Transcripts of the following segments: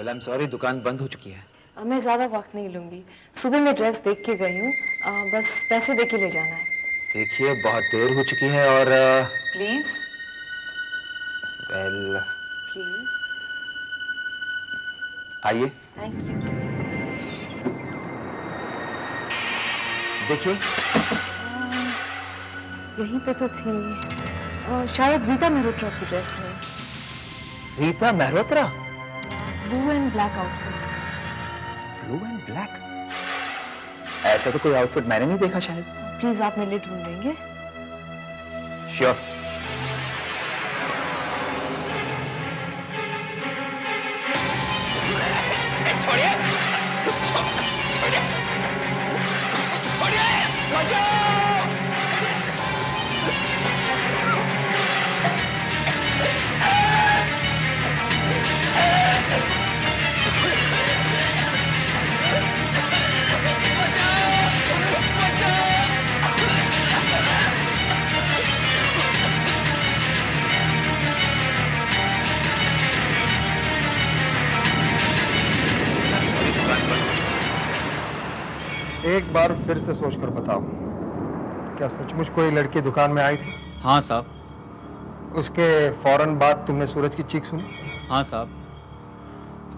Well I am sorry, दुकान बंद हो चुकी है। मैं ज़्यादा वक्त नहीं लूँगी। सुबह मैं ड्रेस देख के गई हूँ, बस पैसे दे के ले जाना है। देखिए बहुत देर हो चुकी है और प्लीज़ वेल प्लीज़। आइए थैंक यू। देखिए। यहीं पे तो थी, शायद रीता मेहरोत्रा की ड्रेस है। Rita Mehrotra? Blue and black outfit. Blue and black? ऐसा तो कोई आउटफिट मैंने नहीं देखा शायद। प्लीज आप मेरे लिए ढूंढ देंगे? श्योर। छोड़िए छोड़िए छोड़िए, बचाओ। एक बार फिर से सोचकर बताओ, क्या सचमुच कोई लड़की दुकान में आई थी? हाँ साहब। उसके फौरन बाद तुमने सूरज की चीख सुनी? हाँ साहब।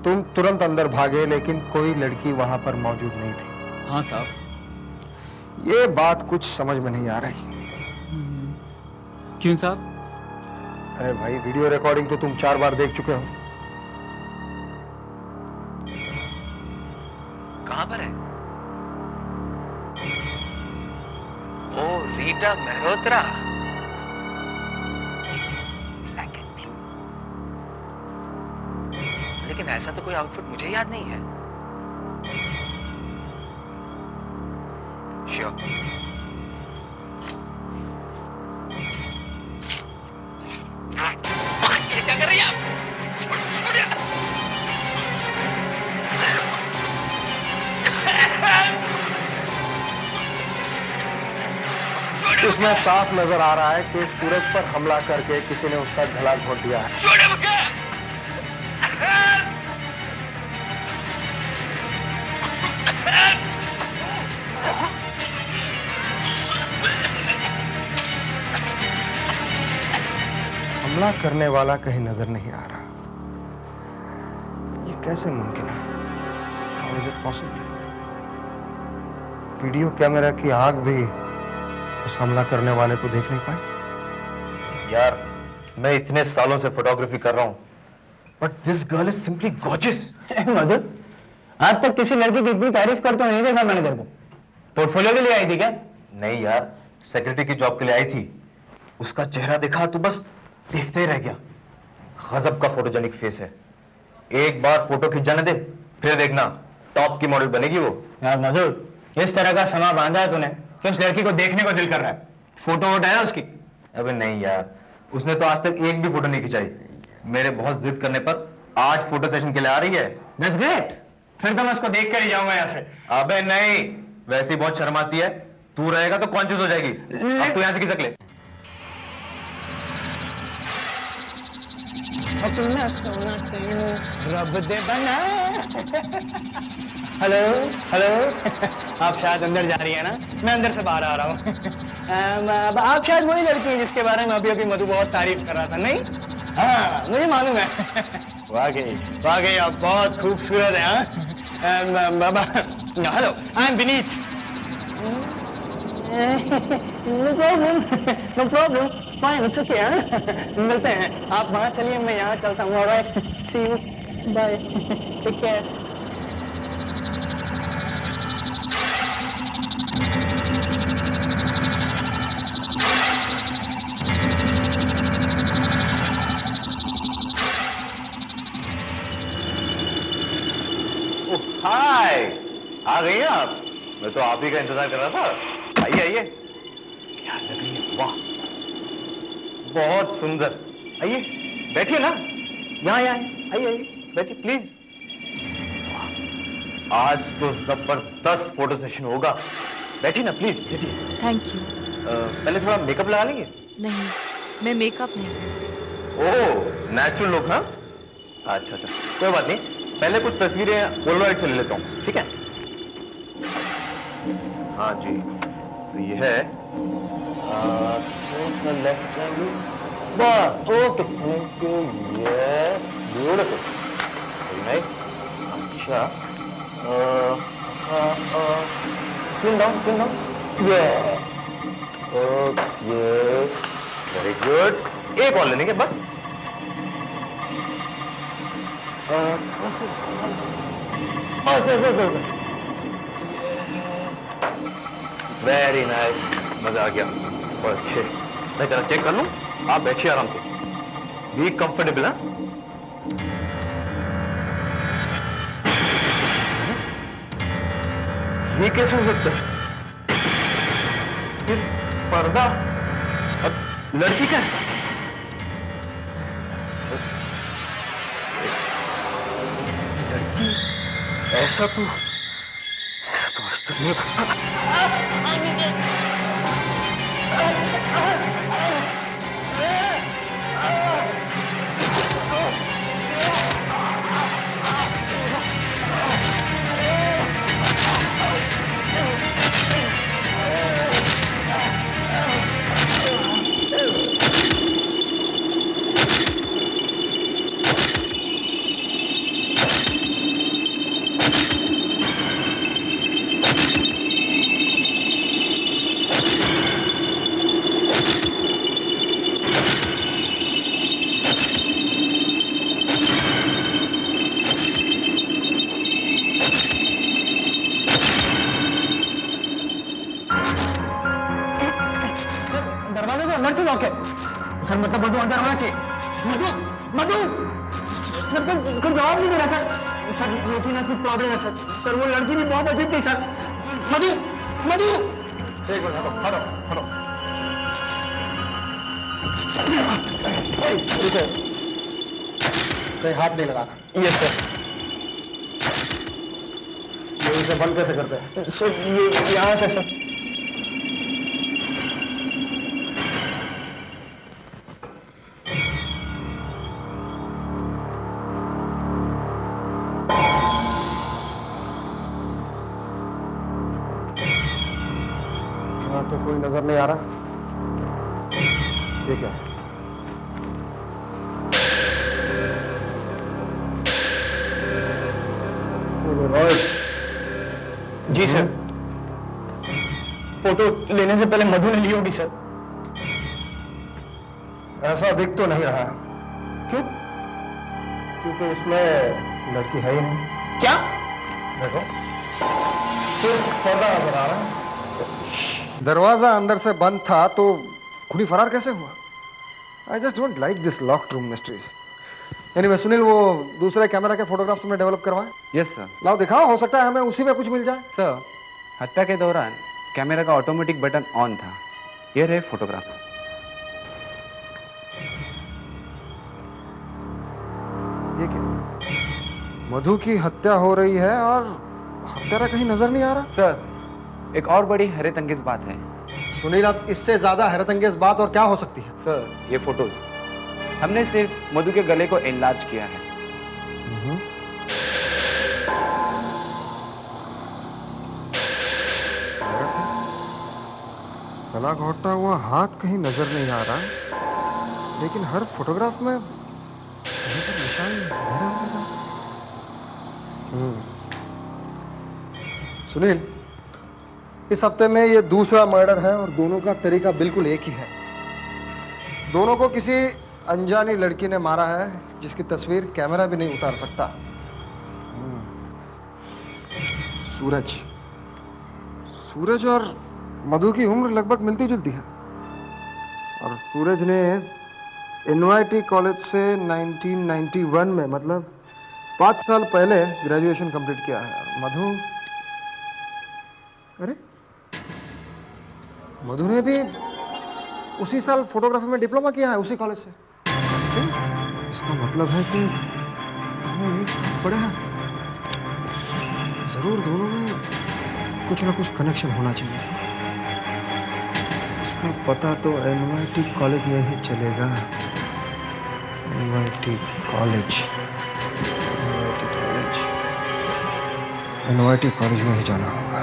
तुम तुरंत अंदर भागे, लेकिन कोई लड़की वहां पर मौजूद नहीं थी। हाँ साहब। ये बात कुछ समझ में नहीं आ रही। क्यों साहब? अरे भाई, वीडियो रिकॉर्डिंग तो तुम 4 बार देख चुके हो। कहां पर है? Oh Rita Mehrotra, black and blue. लेकिन ऐसा तो कोई आउटफिट मुझे याद नहीं है। श्योर। ये क्या कर रही है आप? छोड़िए। इसमें साफ नजर आ रहा है कि सूरज पर हमला करके किसी ने उसका गला घोट दिया है। छोड़िए मुझे। हमला करने वाला कहीं नजर नहीं आ रहा। ये कैसे मुमकिन है? How is it possible? Video camera की आग भी उस हमला करने वाले को देख नहीं पाई। यार, मैं इतने सालों से फोटोग्राफी कर रहा हूं, but this girl is simply gorgeous. Madhur, आज तक किसी लड़की की इतनी तारीफ करते हुए नहीं देखा मैंने तेरे को। पोर्टफोलियो के लिए आई थी क्या? नहीं यार, सेक्रेटरी की जॉब के लिए आई थी। उसका चेहरा देखा तो बस देखते ही रह गया। गजब का फोटोजेनिक फेस है। एक बार फोटो खिंच जाने दे, फिर देखना टॉप की मॉडल बनेगी वो। यार मधुर, इस तरह का समा बांधा है तूने कि उस लड़की को देखने को दिल कर रहा है। फोटो वोटो है उसकी? अबे नहीं यार, उसने तो आज तक एक भी फोटो नहीं खिंचाई। मेरे बहुत जिद करने पर आज फोटो सेशन के लिए आ रही है। That's great. फिर तो मैं उसको देख कर ही जाऊंगा यहाँ से। अबे नहीं, वैसे ही बहुत शर्माती है। तू रहेगा तो कॉन्शियस हो जाएगी। अब तू यहाँ से खिसक ले। अपना सोना तेनू रब दे बना। हेलो हेलो, आप शायद अंदर जा रही है ना? मैं अंदर से बाहर आ रहा हूँ। आप शायद वही लड़की हैं जिसके बारे में अभी अभी मधु बहुत तारीफ कर रहा था, नहीं? हाँ, मुझे मालूम है। वाकई वाकई आप बहुत खूबसूरत हैं। Hello, I am Vineet. No problem, no problem, fine, it's okay. मिलते हैं। आप वहाँ चलिए, मैं यहाँ चलता हूँ। Alright, see you, bye, take care. Hi, आ गई हैं आप? मैं तो आप ही का इंतजार कर रहा था। आइए आइए। क्या लग रही है, वाह, बहुत सुंदर। आइए बैठिए ना, यहाँ यहाँ आइए आइए, बैठिए प्लीज। आज तो जबरदस्त फोटो सेशन होगा। बैठिए ना प्लीज, बैठिए। Thank you. पहले थोड़ा मेकअप लगा लेंगे? नहीं, मैं मेकअप नहीं करती। ओह, नेचुरल लुक। हाँ, अच्छा अच्छा, कोई बात नहीं। पहले कुछ तस्वीरें पोलराइड से ले लेता हूँ, ठीक है? हाँ जी, तो ये है बस। Okay, thank you. Yes, beautiful, very nice. अच्छा, clean down, clean down. Yes. Okay. Very good. एक और लेने के बस। बस। वेरी नाइस, मजा आ गया, बहुत अच्छे। मैं जरा चेक कर लूं, आप बैठिए आराम से, बी कंफर्टेबल। हाँ, ये कैसे हो सकता है? सिर्फ पर्दा और लड़की का? लड़की? ऐसा तो आज तक नहीं। दरवाजे को अंदर से लॉक है सर, मतलब मधु अंदर होना चाहिए। मधु सर जवाब नहीं दे रहा सर लेकिन कुछ प्रॉब्लम है सर वो लड़की भी बहुत अजीब थी सर। मधु एक मिनट, हटो। रुको, कहीं हाथ नहीं लगाना। Yes sir. ये इसे बंद कैसे करते हैं? सर ये यहाँ से सर। तो कोई नजर नहीं आ रहा। ये क्या है? जी सर, फोटो लेने से पहले मधु ने ली होगी सर। ऐसा दिख तो नहीं रहा। क्यों? क्योंकि इसमें लड़की है ही नहीं। क्या? देखो, सिर्फ पर्दा नजर आ रहा है। दरवाजा अंदर से बंद था तो खूनी फरार कैसे हुआ? I just don't like this locked room mysteries. Anyway Sunil, वो दूसरे कैमरा के फोटोग्राफ्स तुमने डेवलप करवाए? Yes sir. लाओ दिखाओ, हो सकता है हमें उसी में कुछ मिल जाए। सर, हत्या के दौरान कैमरा का ऑटोमेटिक बटन ऑन था। ये रहे फोटोग्राफ्स। ये क्या? मधु की हत्या हो रही है और हत्यारा कहीं नजर नहीं आ रहा। सर, एक और बड़ी हैरत अंगेज बात है। सुनील, अब इससे ज्यादा हैरत अंगेज बात और क्या हो सकती है? सर, ये फोटोज हमने सिर्फ मधु के गले को एनलार्ज किया है। गला घोटता हुआ हाथ कहीं नजर नहीं आ रहा, लेकिन हर फोटोग्राफ में कहीं पर निशान मेरा होगा। सुनील, इस हफ्ते में ये दूसरा मर्डर है और दोनों का तरीका बिल्कुल एक ही है। दोनों को किसी अनजानी लड़की ने मारा है जिसकी तस्वीर कैमरा भी नहीं उतार सकता। सूरज और मधु की उम्र लगभग मिलती जुलती है और सूरज ने NYT कॉलेज से 1991 में, मतलब 5 साल पहले ग्रेजुएशन कंप्लीट किया है। मधु, अरे मधु ने भी उसी साल फोटोग्राफी में डिप्लोमा किया है, उसी कॉलेज से। इसका मतलब है कि दोनों एक साथ पढ़े हैं। जरूर दोनों में कुछ ना कुछ कनेक्शन होना चाहिए। इसका पता तो NYT कॉलेज में ही चलेगा। NYT college. एनवाईटी कॉलेज में ही जाना होगा।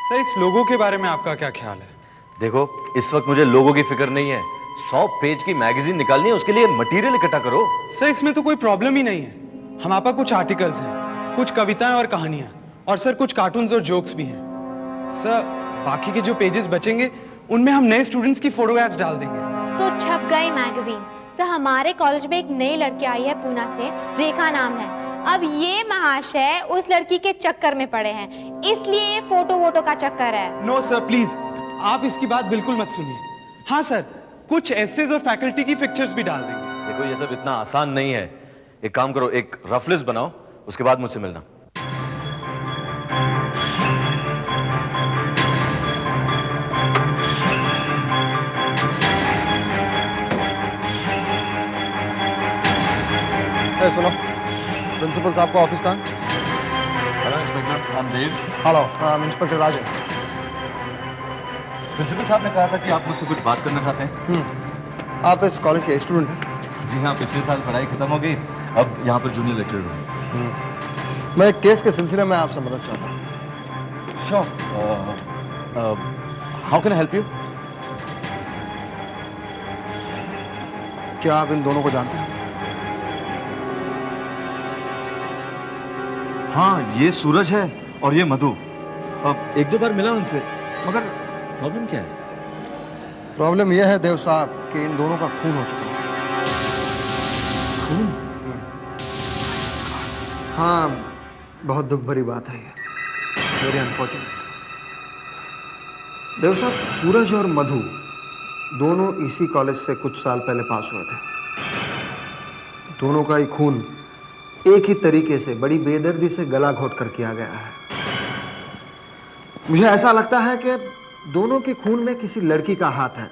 सर, इस लोगों के बारे में आपका क्या ख्याल है? देखो, इस वक्त मुझे लोगों की फिक्र नहीं है। 100 पेज की मैगजीन निकालनी है, उसके लिए मटेरियल इकट्ठा करो। सर, इसमें तो कोई प्रॉब्लम ही नहीं है। हमारे पास कुछ आर्टिकल्स हैं, कुछ कविताएं और कहानियां, और सर कुछ कार्टून्स और जोक्स भी हैं। सर, बाकी के जो पेजेस बचेंगे उनमें हम नए स्टूडेंट्स की फोटोग्राफ्स डाल देंगे। तो छप गई मैगजीन। सर, हमारे कॉलेज में एक नई लड़की आई है पूना से, रेखा नाम है। अब ये महाशय उस लड़की के चक्कर में पड़े हैं, इसलिए ये फोटो वोटो का चक्कर है। नो सर, प्लीज आप इसकी बात बिल्कुल मत सुनिए। हाँ सर, कुछ एसेज और फैकल्टी की पिक्चर्स भी डाल देंगे। देखो, ये सब इतना आसान नहीं है। एक काम करो, एक रफ लिस्ट बनाओ, उसके बाद मुझसे मिलना। सुनो, प्रिंसिपल साहब का ऑफिस कहाँ? Hello inspector, I am Dev. Hello, inspector Rajan. Principal साहब ने कहा था कि आप मुझसे कुछ बात करना चाहते हैं। आप इस कॉलेज के स्टूडेंट हैं? जी हाँ, पिछले साल पढ़ाई खत्म हो गई, अब यहाँ पर जूनियर लेक्चरर हूँ। मैं एक केस के सिलसिले में आपसे मदद चाहता हूँ। Sure, how can I help you? क्या आप इन दोनों को जानते हैं? हाँ, ये सूरज है और ये मधु। अब एक दो बार मिला उनसे, मगर प्रॉब्लम क्या है? प्रॉब्लम यह है देव साहब कि इन दोनों का खून हो चुका है। खून? हाँ, बहुत दुख भरी बात है ये, वेरी अनफॉर्चुनेट। देव साहब, सूरज और मधु दोनों इसी कॉलेज से कुछ साल पहले पास हुए थे। दोनों का ही खून एक ही तरीके से बड़ी बेदर्दी से गला घोट कर किया गया है। मुझे ऐसा लगता है कि दोनों के खून में किसी लड़की का हाथ है,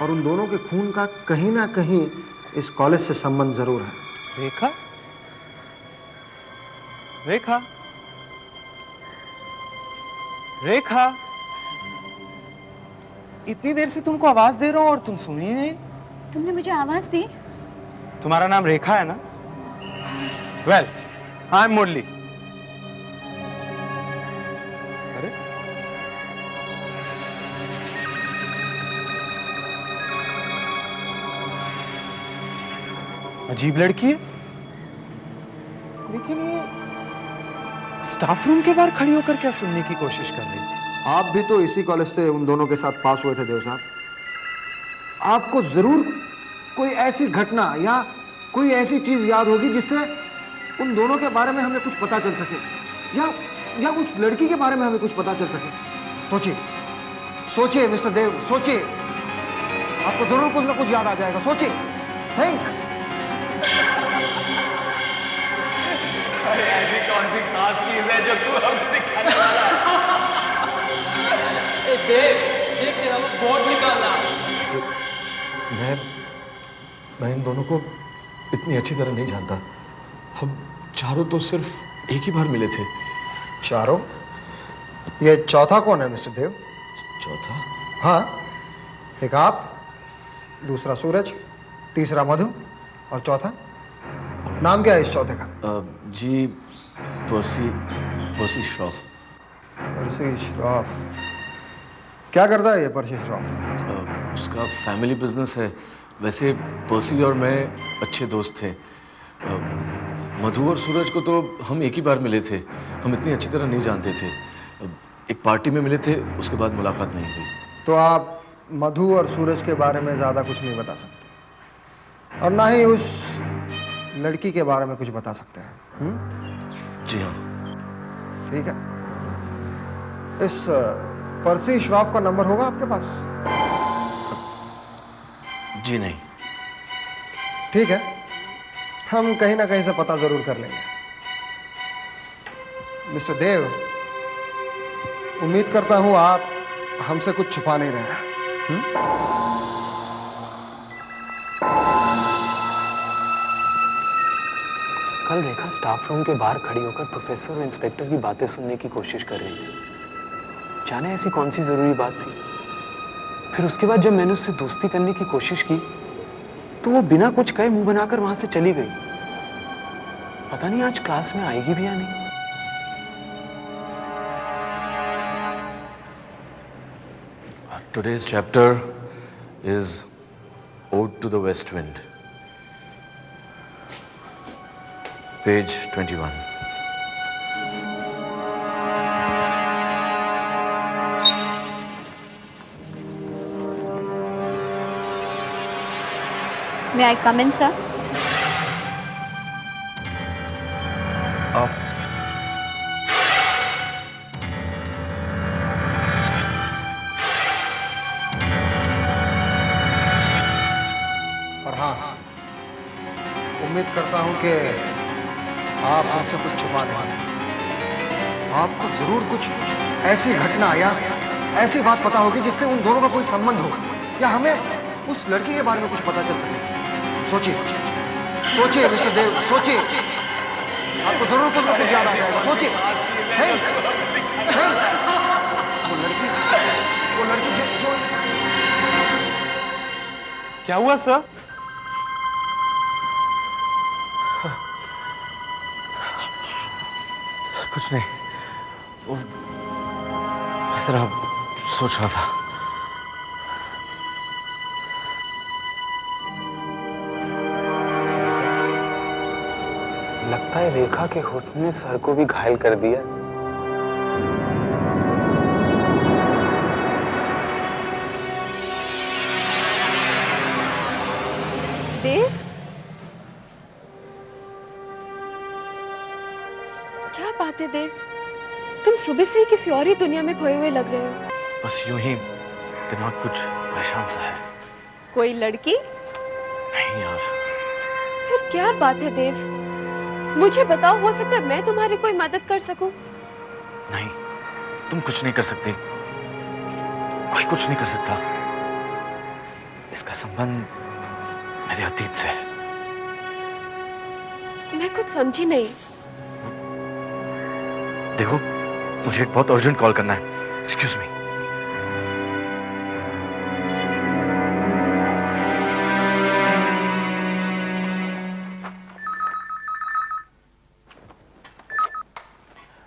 और उन दोनों के खून का कहीं ना कहीं इस कॉलेज से संबंध जरूर है। रेखा? रेखा? रेखा? इतनी देर से तुमको आवाज दे रहा हूं और तुम सुन ही नहीं। तुमने मुझे आवाज दी? तुम्हारा नाम रेखा है ना? वेल, आई एम मुरली। अरे, अजीब लड़की है, लेकिन ये स्टाफ रूम के बाहर खड़ी होकर क्या सुनने की कोशिश कर रही थी? आप भी तो इसी कॉलेज से उन दोनों के साथ पास हुए थे देव साहब। आपको जरूर कोई ऐसी घटना या कोई ऐसी चीज याद होगी जिससे उन दोनों के बारे में हमें कुछ पता चल सके, या उस लड़की के बारे में हमें कुछ पता चल सके। सोचिए, सोचिए मिस्टर देव, सोचिए। आपको जरूर कुछ ना कुछ याद आ जाएगा। सोचिए, थिंक। ऐसी कौन सी खास चीज है जो तू हमें दिखाने वाला है? देख तेरा वो बोर्ड निकालना। मैं इन दोनों को इतनी अच्छी तरह नहीं जानता। हम चारों तो सिर्फ एक ही बार मिले थे। चारों? ये चौथा कौन है मिस्टर देव? चौथा? हाँ, एक आप, दूसरा सूरज, तीसरा मधु, और चौथा नाम क्या है इस चौथे का? जी, पर्सी श्रॉफ। पर्सी श्रॉफ? क्या करता है ये पर्सी श्रॉफ? उसका फैमिली बिजनेस है। वैसे पर्सी और मैं अच्छे दोस्त थे। मधु और सूरज को तो हम एक ही बार मिले थे, हम इतनी अच्छी तरह नहीं जानते थे। एक पार्टी में मिले थे, उसके बाद मुलाकात नहीं हुई। तो आप मधु और सूरज के बारे में ज़्यादा कुछ नहीं बता सकते, और ना ही उस लड़की के बारे में कुछ बता सकते हैं? जी हाँ। ठीक है। इस पर्सी श्रॉफ का नंबर होगा आपके पास? जी नहीं। ठीक है, हम कहीं ना कहीं से पता जरूर कर लेंगे। मिस्टर देव, उम्मीद करता हूं आप हमसे कुछ छुपा नहीं रहे हैं। कल रेखा स्टाफ रूम के बाहर खड़ी होकर प्रोफेसर और इंस्पेक्टर की बातें सुनने की कोशिश कर रही थी। जाने ऐसी कौन सी जरूरी बात थी। फिर उसके बाद जब मैंने उससे दोस्ती करने की कोशिश की तो वो बिना कुछ कहे मुंह बनाकर वहां से चली गई। पता नहीं आज क्लास में आएगी भी या नहीं। Today's chapter is Ode to the West Wind, page 21. May I come in, sir? और हाँ, उम्मीद करता हूं कि आप हमसे कुछ छुपा नहीं। आपको जरूर कुछ ऐसी घटना या ऐसी बात पता होगी जिससे उन दोनों का कोई संबंध हो, या हमें उस लड़की के बारे में कुछ पता चल सके। सोचिए सोचिए मिस्टर देव, सोचिए, आपको जरूर कुछ ना कुछ याद आ जाएगा। सोचिए। वो लड़की जो क्या हुआ सर? कुछ नहीं, वो जरा सोच रहा था। लगता है रेखा के हुस्न ने सर को भी घायल कर दिया। देव, क्या बात है देव? तुम सुबह से ही किसी और ही दुनिया में खोए हुए लग रहे हो। बस यूं ही दिमाग कुछ परेशान सा है। कोई लड़की? नहीं यार। फिर क्या बात है देव? मुझे बताओ, हो सकता है मैं तुम्हारी कोई मदद कर सकूं। नहीं, तुम कुछ नहीं कर सकती, कोई कुछ नहीं कर सकता। इसका संबंध मेरे अतीत से है। मैं कुछ समझी नहीं। देखो, मुझे एक बहुत अर्जेंट कॉल करना है। Excuse me.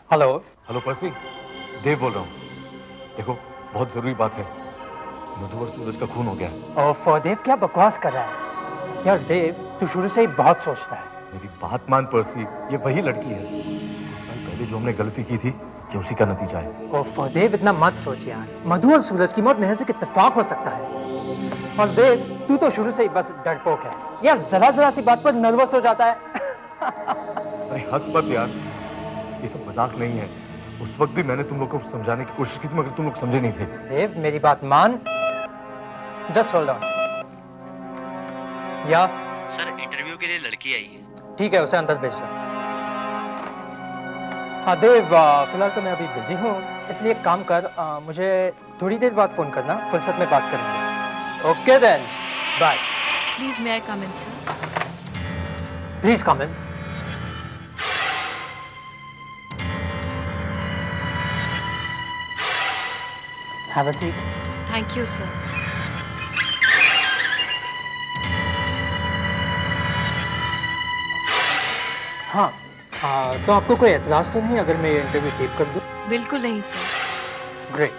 हेलो। हेलो पर्सी, देव बोल रहा हूँ। देखो, बहुत जरूरी बात है। मधु और सूरज का खून हो गया। ओफ देव, क्या बकवास कर रहा है यार? देव, तू शुरू से ही बहुत सोचता है। मेरी बात मान पर्सी, ये वही लड़की है। 2 साल पहले जो हमने गलती की थी, कि उसी का नतीजा है। ओफ देव, इतना मत सोच यार। मधु और सूरज की मौत महज एक इत्तेफाक हो सकता है। और देव, तू तो शुरू से ही बस डरपोक है यार। जरा सी बात पर नर्वस हो जाता है। अरे हंस मत यार, ये सब मजाक नहीं है। उस वक्त भी मैंने तुम लोग को समझाने की कोशिश की थी, मगर तुम लोग समझे नहीं थे। देव, मेरी बात मान। Just hold on. या सर, इंटरव्यू के लिए लड़की आई है। ठीक है, उसे अंदर भेज दो। हाँ देव, फिलहाल तो मैं अभी बिजी हूँ, इसलिए एक काम कर, मुझे थोड़ी देर बाद फोन करना, फुर्सत में बात करेंगे। Okay then, bye. Please may I come in sir? Please come in. Have a seat. Thank you sir. हाँ, तो आपको कोई एतराज तो नहीं अगर मैं ये इंटरव्यू टेप कर दूं? बिल्कुल नहीं सर। ग्रेट।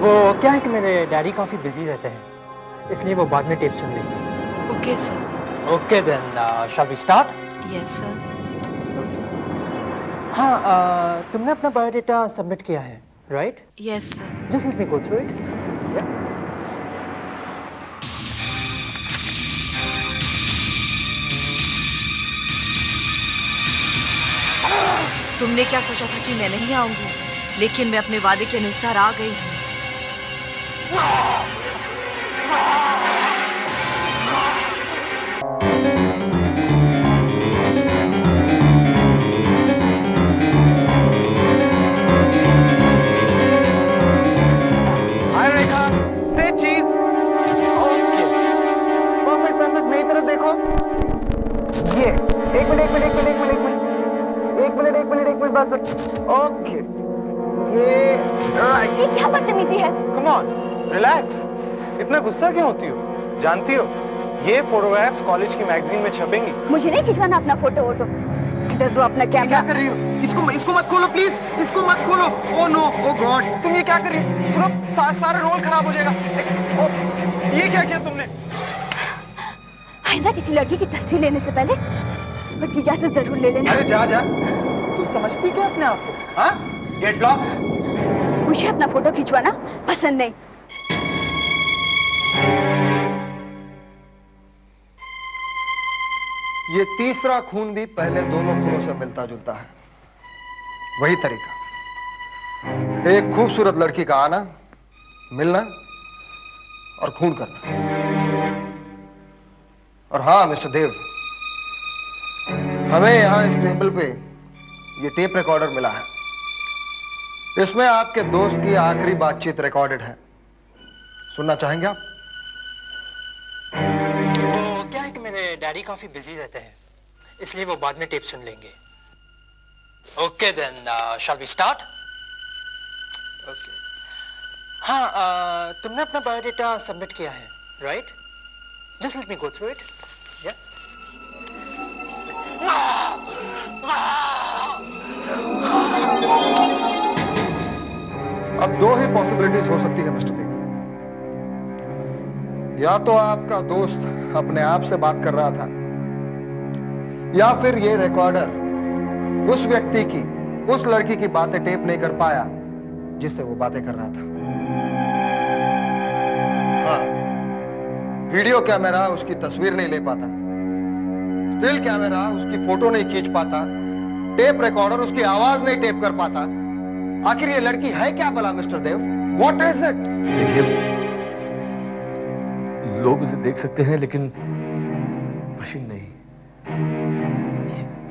वो क्या है कि मेरे डैडी काफ़ी बिजी रहते हैं, इसलिए वो बाद में टेप सुन लेंगे। Okay sir. Okay then, shall we start? Yes sir. हाँ, तुमने अपना बायोडाटा सबमिट किया है, right? Yes sir. Just let me go through it. तुमने क्या सोचा था कि मैं नहीं आऊंगी, लेकिन मैं अपने वादे के अनुसार आ गई हूँ। हाय रेखा, से चीज। ओके, परफेक्ट परफेक्ट, मेरी तरफ देखो। ये एक मिनट बस। ओके, ये राइट। ये क्या बदतमीजी है? Come on, relax. इतना गुस्सा क्यों होती हो? जानती हो, ये फोटोग्राफ्स कॉलेज की मैगजीन में छपेंगी। मुझे नहीं खिंचवाना अपना फोटो वोटो, इधर दो अपना कैमरा। क्या कर रही हो? इसको मत खोलो प्लीज, इसको मत खोलो। ओ नो, ओ गॉड, तुम ये क्या कर रही हो? सुनो, सारा रोल खराब हो जाएगा। ये क्या किया तुमने? आइंदा किसी लड़की की तस्वीर लेने से पहले उसकी इजाजत जरूर ले लेना। अरे जा तू समझती क्या अपने आप को? हाँ, गेट लॉस्ट। मुझे अपना फोटो खिंचवाना पसंद नहीं। ये तीसरा खून भी पहले दोनों खूनों से मिलता जुलता है। वही तरीका, एक खूबसूरत लड़की का आना, मिलना और खून करना। और हाँ मिस्टर देव, हमें यहां इस टेबल पे ये टेप रिकॉर्डर मिला है। इसमें आपके दोस्त की आखिरी बातचीत रिकॉर्डेड है। सुनना चाहेंगे आप? वो क्या है कि मेरे डैडी काफी बिजी रहते हैं, इसलिए वो बाद में टेप सुन लेंगे। Okay then, shall we start? Okay. हाँ, तुमने अपना बायोडेटा सबमिट किया है, right? Just let me go through it. या अब दो ही पॉसिबिलिटीज हो सकती है मिस्टर देव। या तो आपका दोस्त अपने आप से बात कर रहा था, या फिर ये रिकॉर्डर उस व्यक्ति की, उस लड़की की बातें टेप नहीं कर पाया जिससे वो बातें कर रहा था। हाँ, वीडियो कैमरा उसकी तस्वीर नहीं ले पाता, स्टिल कैमरा उसकी फोटो नहीं खींच पाता, टेप रिकॉर्डर उसकी आवाज नहीं टेप कर पाता। आखिर ये लड़की है क्या भला mister Dev? What is it? देखिए, लोग उसे देख सकते हैं लेकिन मशीन नहीं।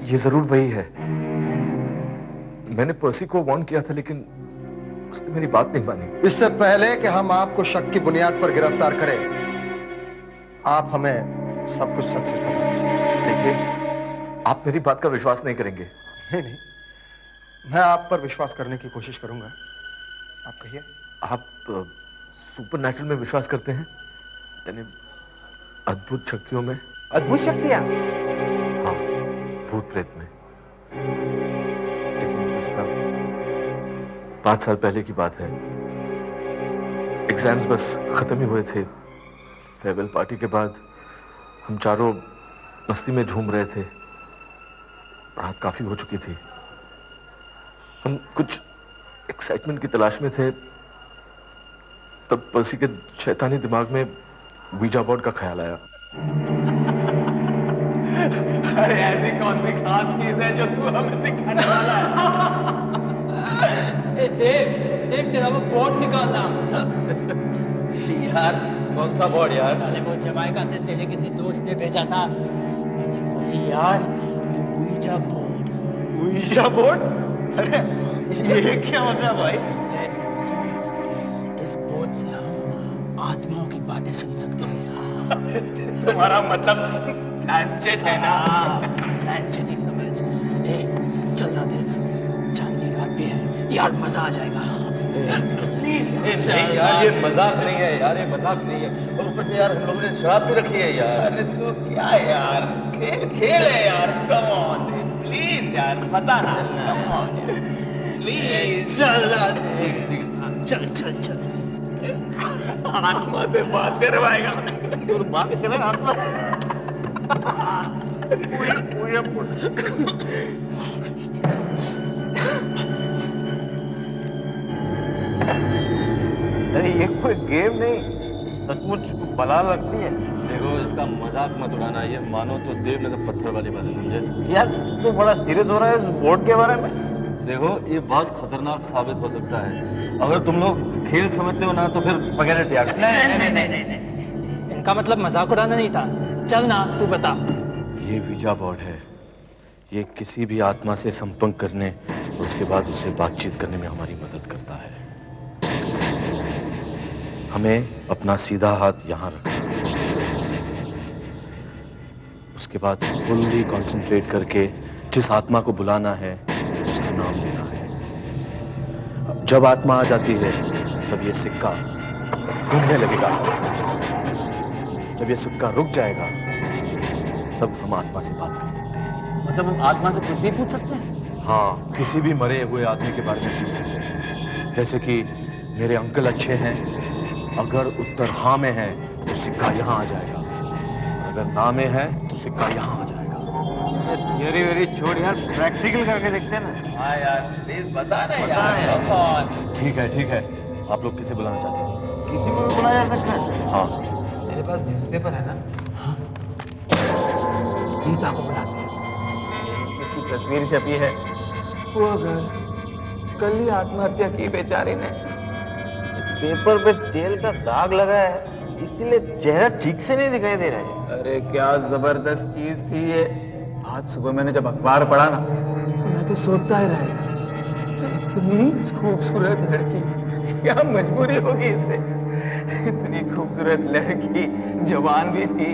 ये जरूर वही है। मैंने पर्सी को वार्न किया था लेकिन उसने मेरी बात नहीं मानी। इससे पहले कि हम आपको शक की बुनियाद पर गिरफ्तार करें, आप हमें सब कुछ सच सच बता दीजिए। देखिए, आप मेरी बात का विश्वास नहीं करेंगे। नहीं, मैं आप पर विश्वास करने की कोशिश करूंगा। आप कहिए। आप सुपर नेचुरल में विश्वास करते हैं, यानी अद्भुत शक्तियों में? अद्भुत शक्तियां? हाँ, भूत प्रेत में। देखिए इंस्पेक्टर साहब, 5 साल पहले की बात है। एग्जाम्स बस खत्म ही हुए थे। फेयरवेल पार्टी के बाद हम चारों मस्ती में झूम रहे थे। रात काफी हो चुकी थी। हम कुछ एक्साइटमेंट की तलाश में थे, तब पर्सी के शैतानी दिमाग में वीजा बोर्ड का ख्याल आया। अरे ऐसी कौन सी खास चीज है जो तू हमें दिखाने वाला है? देव तेरा वो बोर्ड निकालना। यार कौन सा बोर्ड यार? अरे वो जमाइका से तेरे किसी दोस्त ने भेजा था। अरे वही यार, the visa board. Visa board? अरे ये क्या मतलब भाई? इस बोर्ड से हम आत्माओं की बातें सुन सकते हैं। तुम्हारा मतलब प्लानचेट है ना? प्लानचेट ही समझ। चल ना देव, चांदनी रात भी है यार, मजा आ जाएगा। प्लीज नहीं यार, ये मजाक नहीं है यार, ये मजाक नहीं है। और ऊपर से यार हम लोगों ने शराब भी रखी है यार। अरे तो क्या यार, खेल है यार। कम ऑन प्लीज यार, पता ना। Come on please. चल ना देव, चल। आत्मा से बात करवाएगा तो बात करें आत्मा। अरे ये कोई गेम नहीं, सचमुच बला लगती है। देखो, इसका मजाक मत उड़ाना। ये मानो तो देव ने तो पत्थर वाली बात है, समझे? यार तू बड़ा सीरियस हो रहा है इस बोर्ड के बारे में। देखो, ये बहुत खतरनाक साबित हो सकता है। अगर तुम लोग खेल समझते हो ना तो फिर वगैरह त्याग। नहीं, इनका मतलब मजाक उड़ाना नहीं था। चल ना, तू बता। ये वीजा बोर्ड है। ये किसी भी आत्मा से संपर्क करने, उसके बाद उससे बातचीत करने में हमारी मदद करता है। हमें अपना सीधा हाथ यहाँ रखना, उसके बाद फुल्ली कंसंट्रेट करके जिस आत्मा को बुलाना है उसका नाम लेना है। जब आत्मा आ जाती है तब ये सिक्का घूमने लगेगा। जब ये सुटका रुक जाएगा तब हम आत्मा से बात कर सकते हैं। मतलब हम आत्मा से कुछ भी पूछ सकते हैं? हाँ, किसी भी मरे हुए आदमी के बारे में पूछ सकते हैं। जैसे कि मेरे अंकल अच्छे हैं, अगर उत्तर हाँ में है तो सिक्का यहाँ आ जाएगा, अगर ना में है तो सिक्का यहाँ आ जाएगा। थियरी वेरी छोड़ यार, प्रैक्टिकल करके देखते हैं ना। हाँ यार, प्लीज बता ना यार। ठीक है, आप लोग किसे बुलाना चाहते हैं? किसी को भी बुलाया जा सकता है। हाँ, मेरे पास न्यूज़पेपर है ना। हाँ, नीता को बुलाते हैं। इसकी तस्वीर छपी है। वो अगर कल ही आत्महत्या की बेचारी ने। पेपर पे तेल का दाग लगा है, इसीलिए चेहरा ठीक से नहीं दिखाई दे रहा है। अरे क्या जबरदस्त चीज थी ये। आज सुबह मैंने जब अखबार पढ़ा ना, तो मैं तो सोचता ही रह गया, इतनी खूबसूरत लड़की, क्या मजबूरी होगी इसे। इतनी खूबसूरत लड़की, जवान भी थी,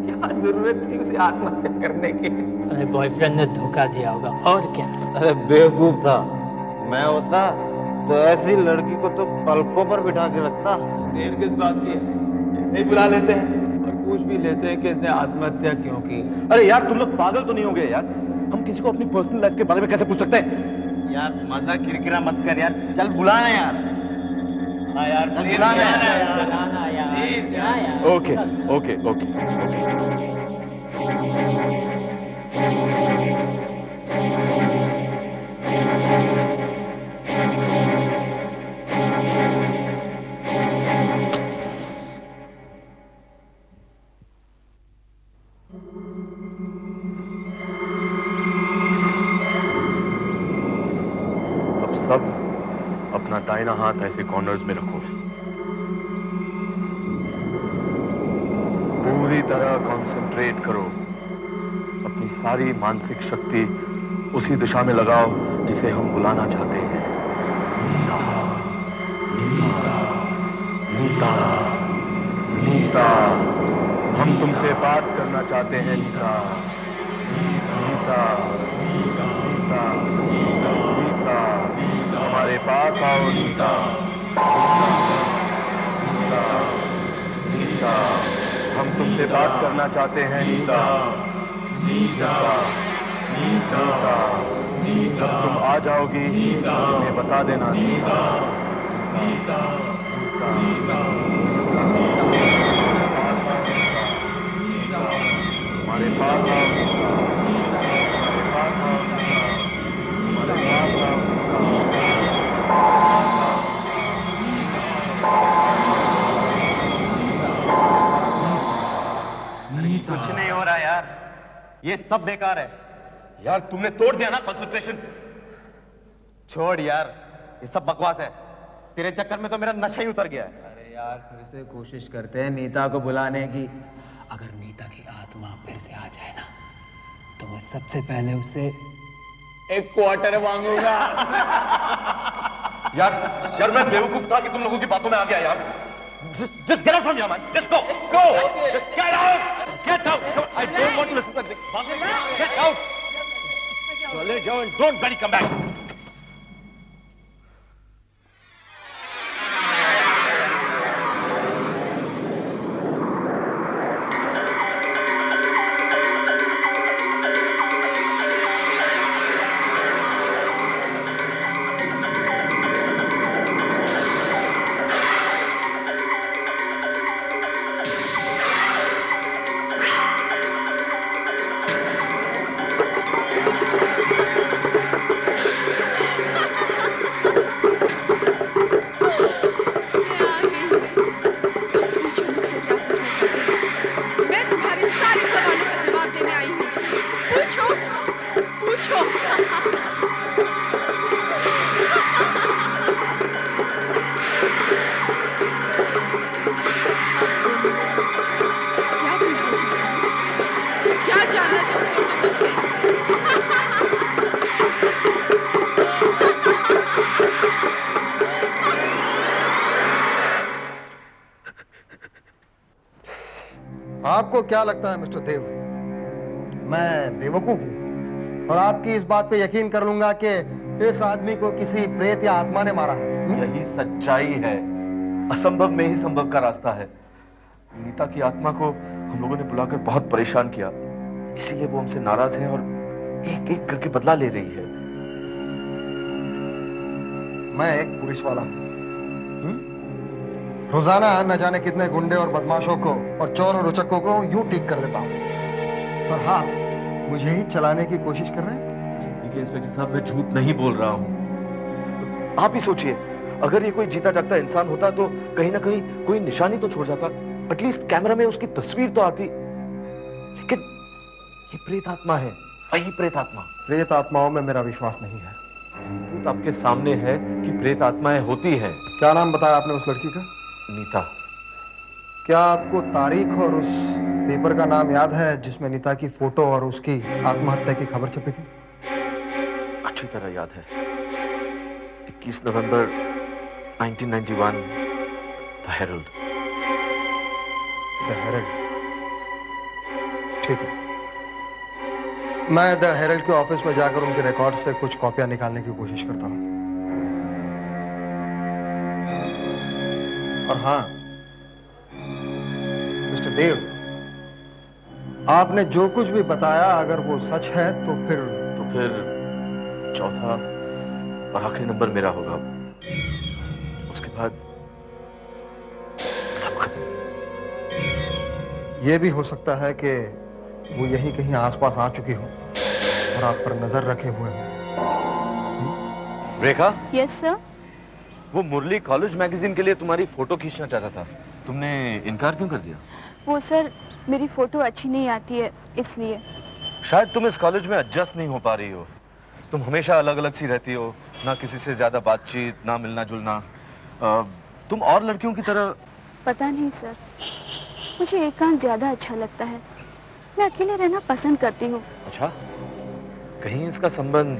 क्या जरूरत थी उसे आत्महत्या करने की। अरे बॉयफ्रेंड ने धोखा दिया होगा, और क्या। अरे बेवकूफ था, मैं होता तो ऐसी लड़की को तो पलकों पर बिठा के रखता। देर किस बात की है, इसे ही बुला लेते हैं और पूछ भी लेते हैं कि इसने आत्महत्या क्यों की। अरे यार, तुम लोग पागल तो नहीं हो गए यार? हम किसी को अपनी पर्सनल लाइफ के बारे में कैसे पूछ सकते हैं? यार मजा किरकिरा मत कर यार, चल बुला ना यार। हाँ यार, बुला ना यार। ओके। सब अपना दाहिना हाथ ऐसे कॉर्नर्स में रखो, पूरी तरह कंसंट्रेट करो, अपनी सारी मानसिक शक्ति उसी दिशा में लगाओ जिसे हम बुलाना चाहते हैं। नीता, नीता, नीता, नीता, हम तुमसे बात करना चाहते हैं नीता, नीता, नीता, नीता, हमारे पास आओ नीता, नीता, नीता, हम तुमसे बात करना चाहते हैं नीता, नीता, नीता, नीता, तुम आ जाओगी तुम्हें बता देना नीता, नीता, नीता, हमारे पास आओ नीता, हमारे पास आओ नीता, हमारे पास आओ नीता। कुछ नहीं हो रहा यार, ये सब बेकार है। यार तुमने तोड़ दिया ना कंसंट्रेशन। छोड़ यार, ये सब बकवास है। तेरे चक्कर में तो मेरा नशा ही उतर गया है। अरे यार, फिर से कोशिश करते हैं नीता को बुलाने की। अगर नीता की आत्मा फिर से आ जाए ना, तो मैं सबसे पहले उससे एक क्वार्टर मांगूंगा। यार मैं बेवकूफ था कि तुम लोगों की बातों में आ गया यार। Just get out from here, man. Just go. Just get out. Get out. I don't want to listen to this. Get out. चले जाओ and don't bloody come back. आपको क्या लगता है मिस्टर देव, मैं बेवकूफ हूं और आपकी इस बात पे यकीन कर लूंगा कि इस आदमी को किसी प्रेत या आत्मा ने मारा है? यही सच्चाई है। असंभव में ही संभव का रास्ता है। नीता की आत्मा को हम लोगों ने बुलाकर बहुत परेशान किया, इसीलिए वो हमसे नाराज है और एक एक करके बदला ले रही है। मैं एक पुलिस वाला रोजाना न जाने कितने गुंडे और बदमाशों को और चोर और उचक्कों को यूं ठीक कर देता हूं, और हाँ, मुझे ही चलाने की कोशिश कर रहे हैं। ठीक है इंस्पेक्टर साहब, मैं झूठ नहीं बोल रहा हूँ। आप ही सोचिए, अगर ये कोई जीता जागता इंसान होता तो कहीं ना कहीं कोई निशानी तो छोड़ जाता, एटलीस्ट कैमरा में उसकी तस्वीर तो आती। लेकिन ये प्रेत आत्मा है, वही प्रेत आत्मा। प्रेत आत्माओं में मेरा विश्वास नहीं है। सबूत आपके सामने है कि प्रेत आत्माएं होती हैं। क्या नाम बताया आपने उस लड़की का? नीता। क्या आपको तारीख और उस पेपर का नाम याद है जिसमें नीता की फोटो और उसकी आत्महत्या की खबर छपी थी? अच्छी तरह याद है। 21 नवंबर 1991, द हेरल्ड। द हेरल्ड, ठीक है। मैं द हेरल्ड के ऑफिस में जाकर उनके रिकॉर्ड से कुछ कॉपियां निकालने की कोशिश करता हूं। और हाँ मिस्टर देव, आपने जो कुछ भी बताया अगर वो सच है तो फिर चौथा और आखिरी नंबर मेरा होगा। उसके बाद सब खत्म। यह भी हो सकता है कि वो यहीं कहीं आसपास आ चुकी हो और आप पर नजर रखे हुए हो। रेखा? Yes sir. वो मुरली कॉलेज मैगजीन के लिए तुम्हारी फोटो खींचना चाहता था, तुमने इनकार क्यों कर दिया? वो सर, मेरी फोटो अच्छी नहीं आती है इसलिए। शायद तुम इस कॉलेज में एडजस्ट नहीं हो पा रही हो। तुम हमेशा अलग अलग सी रहती हो, ना किसी से ज्यादा बातचीत, ना मिलना जुलना। तुम और लड़कियों की तरह। पता नहीं सर, मुझे एकांत ज्यादा अच्छा लगता है। मैं अकेले रहना पसंद करती हूँ। अच्छा, कहीं इसका संबंध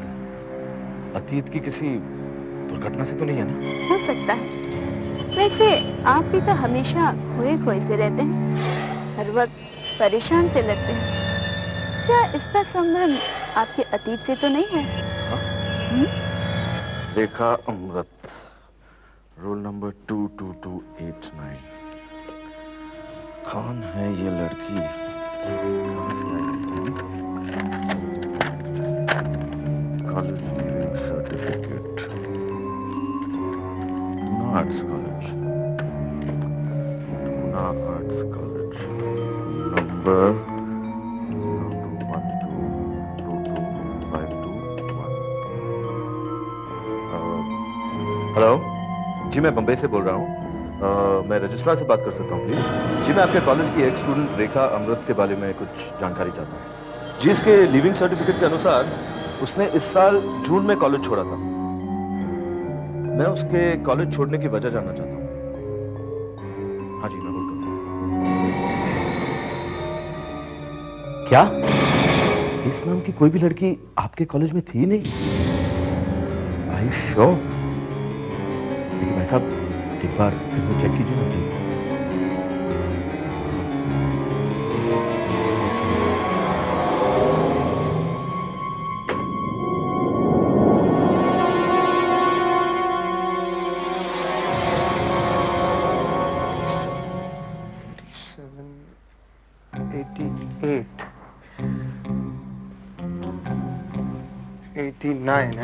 अतीत की किसी दुर्घटना से तो नहीं है ना? हो सकता है। वैसे आप भी तो हमेशा खोए खोए से रहते हैं, हर वक्त परेशान से लगते हैं। क्या इसका संबंध आपके अतीत से तो नहीं है? Rekha Amrit, roll number 22289। कौन है ये लड़की? कहाँ से आई है? College leaving certificate, Poona arts college, Poona arts college, number 0212225221। Hello ji, मैं बम्बई से बोल रहा हूँ। मैं रजिस्ट्रार से बात कर सकता हूँ प्लीज? जी, मैं आपके कॉलेज की एक स्टूडेंट रेखा अमृत के बारे में कुछ जानकारी चाहता हूँ। जी, इसके लिविंग सर्टिफिकेट के अनुसार उसने इस साल जून में कॉलेज छोड़ा था। मैं उसके कॉलेज छोड़ने की वजह जानना चाहता हूँ। हाँ जी, मैं बोल कर क्या इस नाम की कोई भी लड़की आपके कॉलेज में थी नहीं? I sure? देखिए भाई साहब, एक बार फिर से चेक कीजिए ना प्लीज।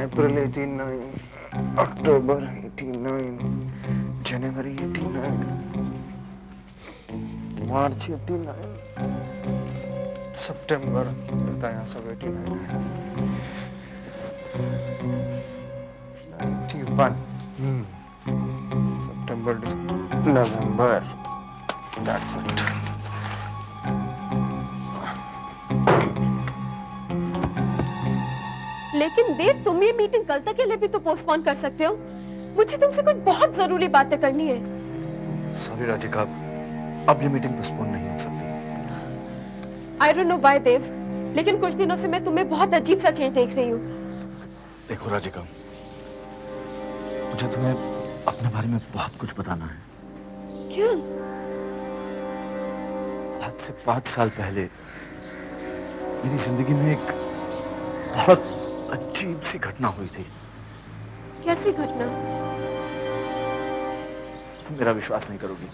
अप्रैल 89, अक्टूबर 89, जनवरी 89, मार्च 89, सितंबर बताया सब 89 है। 91, सितंबर, नवंबर, that's it। लेकिन देव, तुम ये मीटिंग कल तक के लिए भी तो पोस्टपोन कर सकते हो। मुझे तुमसे कुछ बहुत जरूरी बातें करनी है। सॉरी राधिका, अब ये मीटिंग पोस्टपोन नहीं हो सकती। आई डोंट नो व्हाई देव, लेकिन कुछ दिनों से मैं तुम्हें बहुत अजीब सा चेंज देख रही हूँ। देखो राधिका, मुझे तुम्हें अपने बारे में बहुत कुछ बताना है। क्या? आज से 5 साल पहले मेरी जिंदगी में एक बहुत अजीब सी घटना हुई थी। कैसी घटना? तुम मेरा विश्वास नहीं करोगी।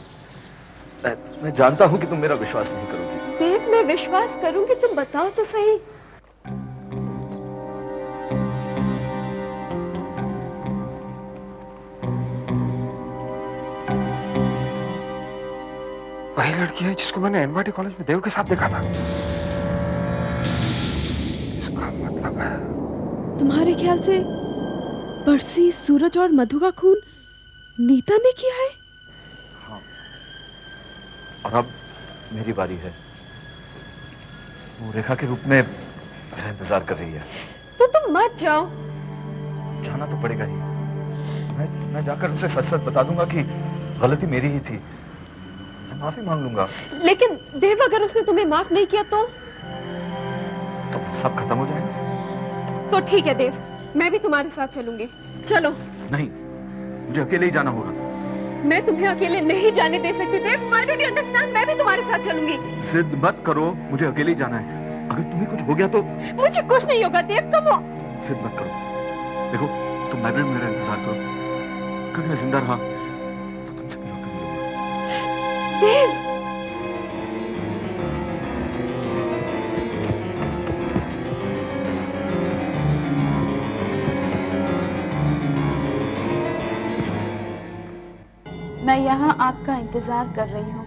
मैं जानता हूं कि तुम मेरा विश्वास नहीं करोगी। देव, मैं विश्वास करूंगी, तुम बताओ तो सही। वही लड़की है जिसको मैंने एनवाईटी कॉलेज में देव के साथ देखा था। इसका मतलब है तुम्हारे ख्याल से परसी, सूरज और मधु का खून नीता ने किया है? हाँ, और अब मेरी बारी है। वो रेखा के रूप में मेरा इंतजार कर रही है। तो तुम मत जाओ। जाना तो पड़ेगा ही। मैं जाकर उसे सच सच बता दूंगा कि गलती मेरी ही थी। मैं माफी मांग लूंगा। लेकिन देव, अगर उसने तुम्हें माफ नहीं किया तो सब खत्म हो जाएगा। तो ठीक है देव, मैं भी तुम्हारे साथ चलूंगी। चलो। नहीं, मुझे अकेले ही जाना होगा। मैं तुम्हें अकेले नहीं जाने दे सकती देव। Why don't you understand? मैं भी तुम्हारे साथ चलूंगी। जिद मत करो, मुझे अकेले ही जाना है। अगर तुम्हें कुछ हो गया तो? मुझे कुछ नहीं होगा देव, तुम जिद मत करो। देखो, तुम लाइब्रेरी में मेरा इंतजार करो। अगर मैं जिंदा रहा तो तुमसे मिलूंगा। देव, मैं यहाँ आपका इंतजार कर रही हूँ।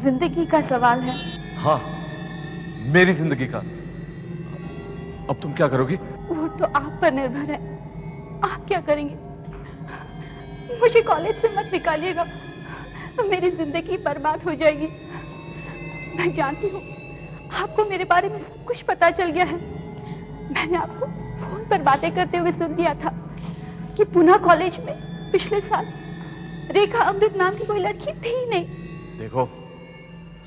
जिंदगी का सवाल है। हाँ, मेरी जिंदगी का। अब तुम क्या करोगी? वो तो आप पर निर्भर है। आप क्या करेंगे? मुझे कॉलेज से मत निकालिएगा, तो मेरी जिंदगी बर्बाद हो जाएगी। मैं जानती हूँ आपको मेरे बारे में सब कुछ पता चल गया है। मैंने आपको फोन पर बातें करते हुए सुन लिया था कि पुणे कॉलेज में पिछले साल रेखा अमृत नाम की कोई लड़की थी ही नहीं। देखो,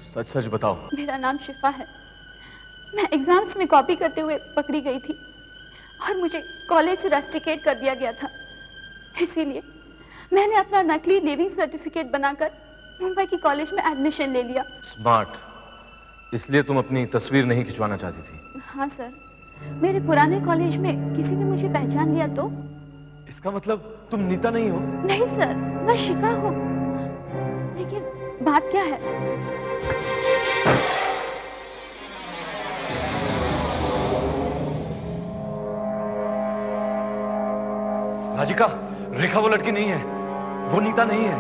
सच सच बताओ। मेरा नाम शिफा है। मैं एग्जाम्स में कॉपी करते हुए पकड़ी गई थी और मुझे कॉलेज से रस्टिकेट कर दिया गया था। इसीलिए मैंने अपना नकली लिविंग सर्टिफिकेट बनाकर मुंबई की कॉलेज में एडमिशन ले लिया। स्मार्ट। इसलिए तुम अपनी तस्वीर नहीं खिंचवाना चाहती थी? हाँ सर, मेरे पुराने कॉलेज में किसी ने मुझे पहचान लिया तो? इसका मतलब तुम नीता नहीं हो? नहीं सर, मैं शिखा हूँ। लेकिन बात क्या है? राजिका, रेखा वो लड़की नहीं है, वो नीता नहीं है।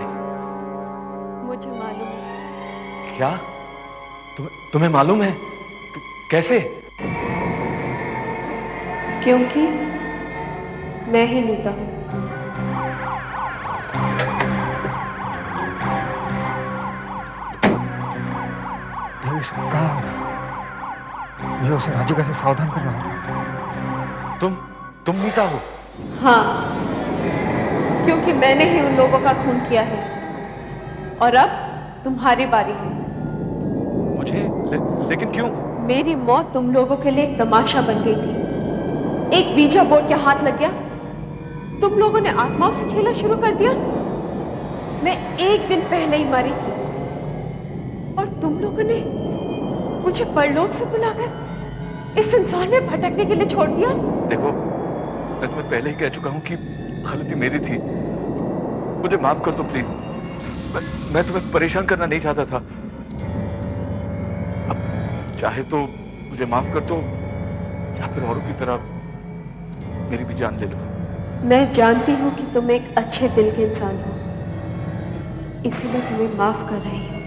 मुझे मालूम है। क्या? तुम्हें मालूम है? कैसे? क्योंकि मैं ही नीता हूँ। कहाँ होगा? मुझे उसे राजिका से सावधान करना होगा। तुम नीता हो? हाँ, क्योंकि मैंने ही उन लोगों का खून किया है और अब तुम्हारी बारी है। मुझे? लेकिन क्यों? मेरी मौत तुम लोगों के लिए एक तमाशा बन गई थी। एक वीजा बोर्ड के हाथ लग गया, तुम लोगों ने आत्माओं से खेलना शुरू कर दिया। मैं एक दिन पहले ही मरी थी और तुम लोगों ने मुझे परलोक से बुलाकर इस संसार में भटकने के लिए छोड़ दिया। देखो, मैं तुम्हें पहले ही कह चुका हूँ कि गलती मेरी थी। मुझे माफ कर दो प्लीज। मैं तुम्हें परेशान करना नहीं चाहता था। अब चाहे तो मुझे माफ कर दो या फिर औरों की तरह मेरी भी जान ले लो। मैं जानती हूँ कि तुम एक अच्छे दिल के इंसान हो, इसीलिए तुम्हें माफ कर रही हूँ।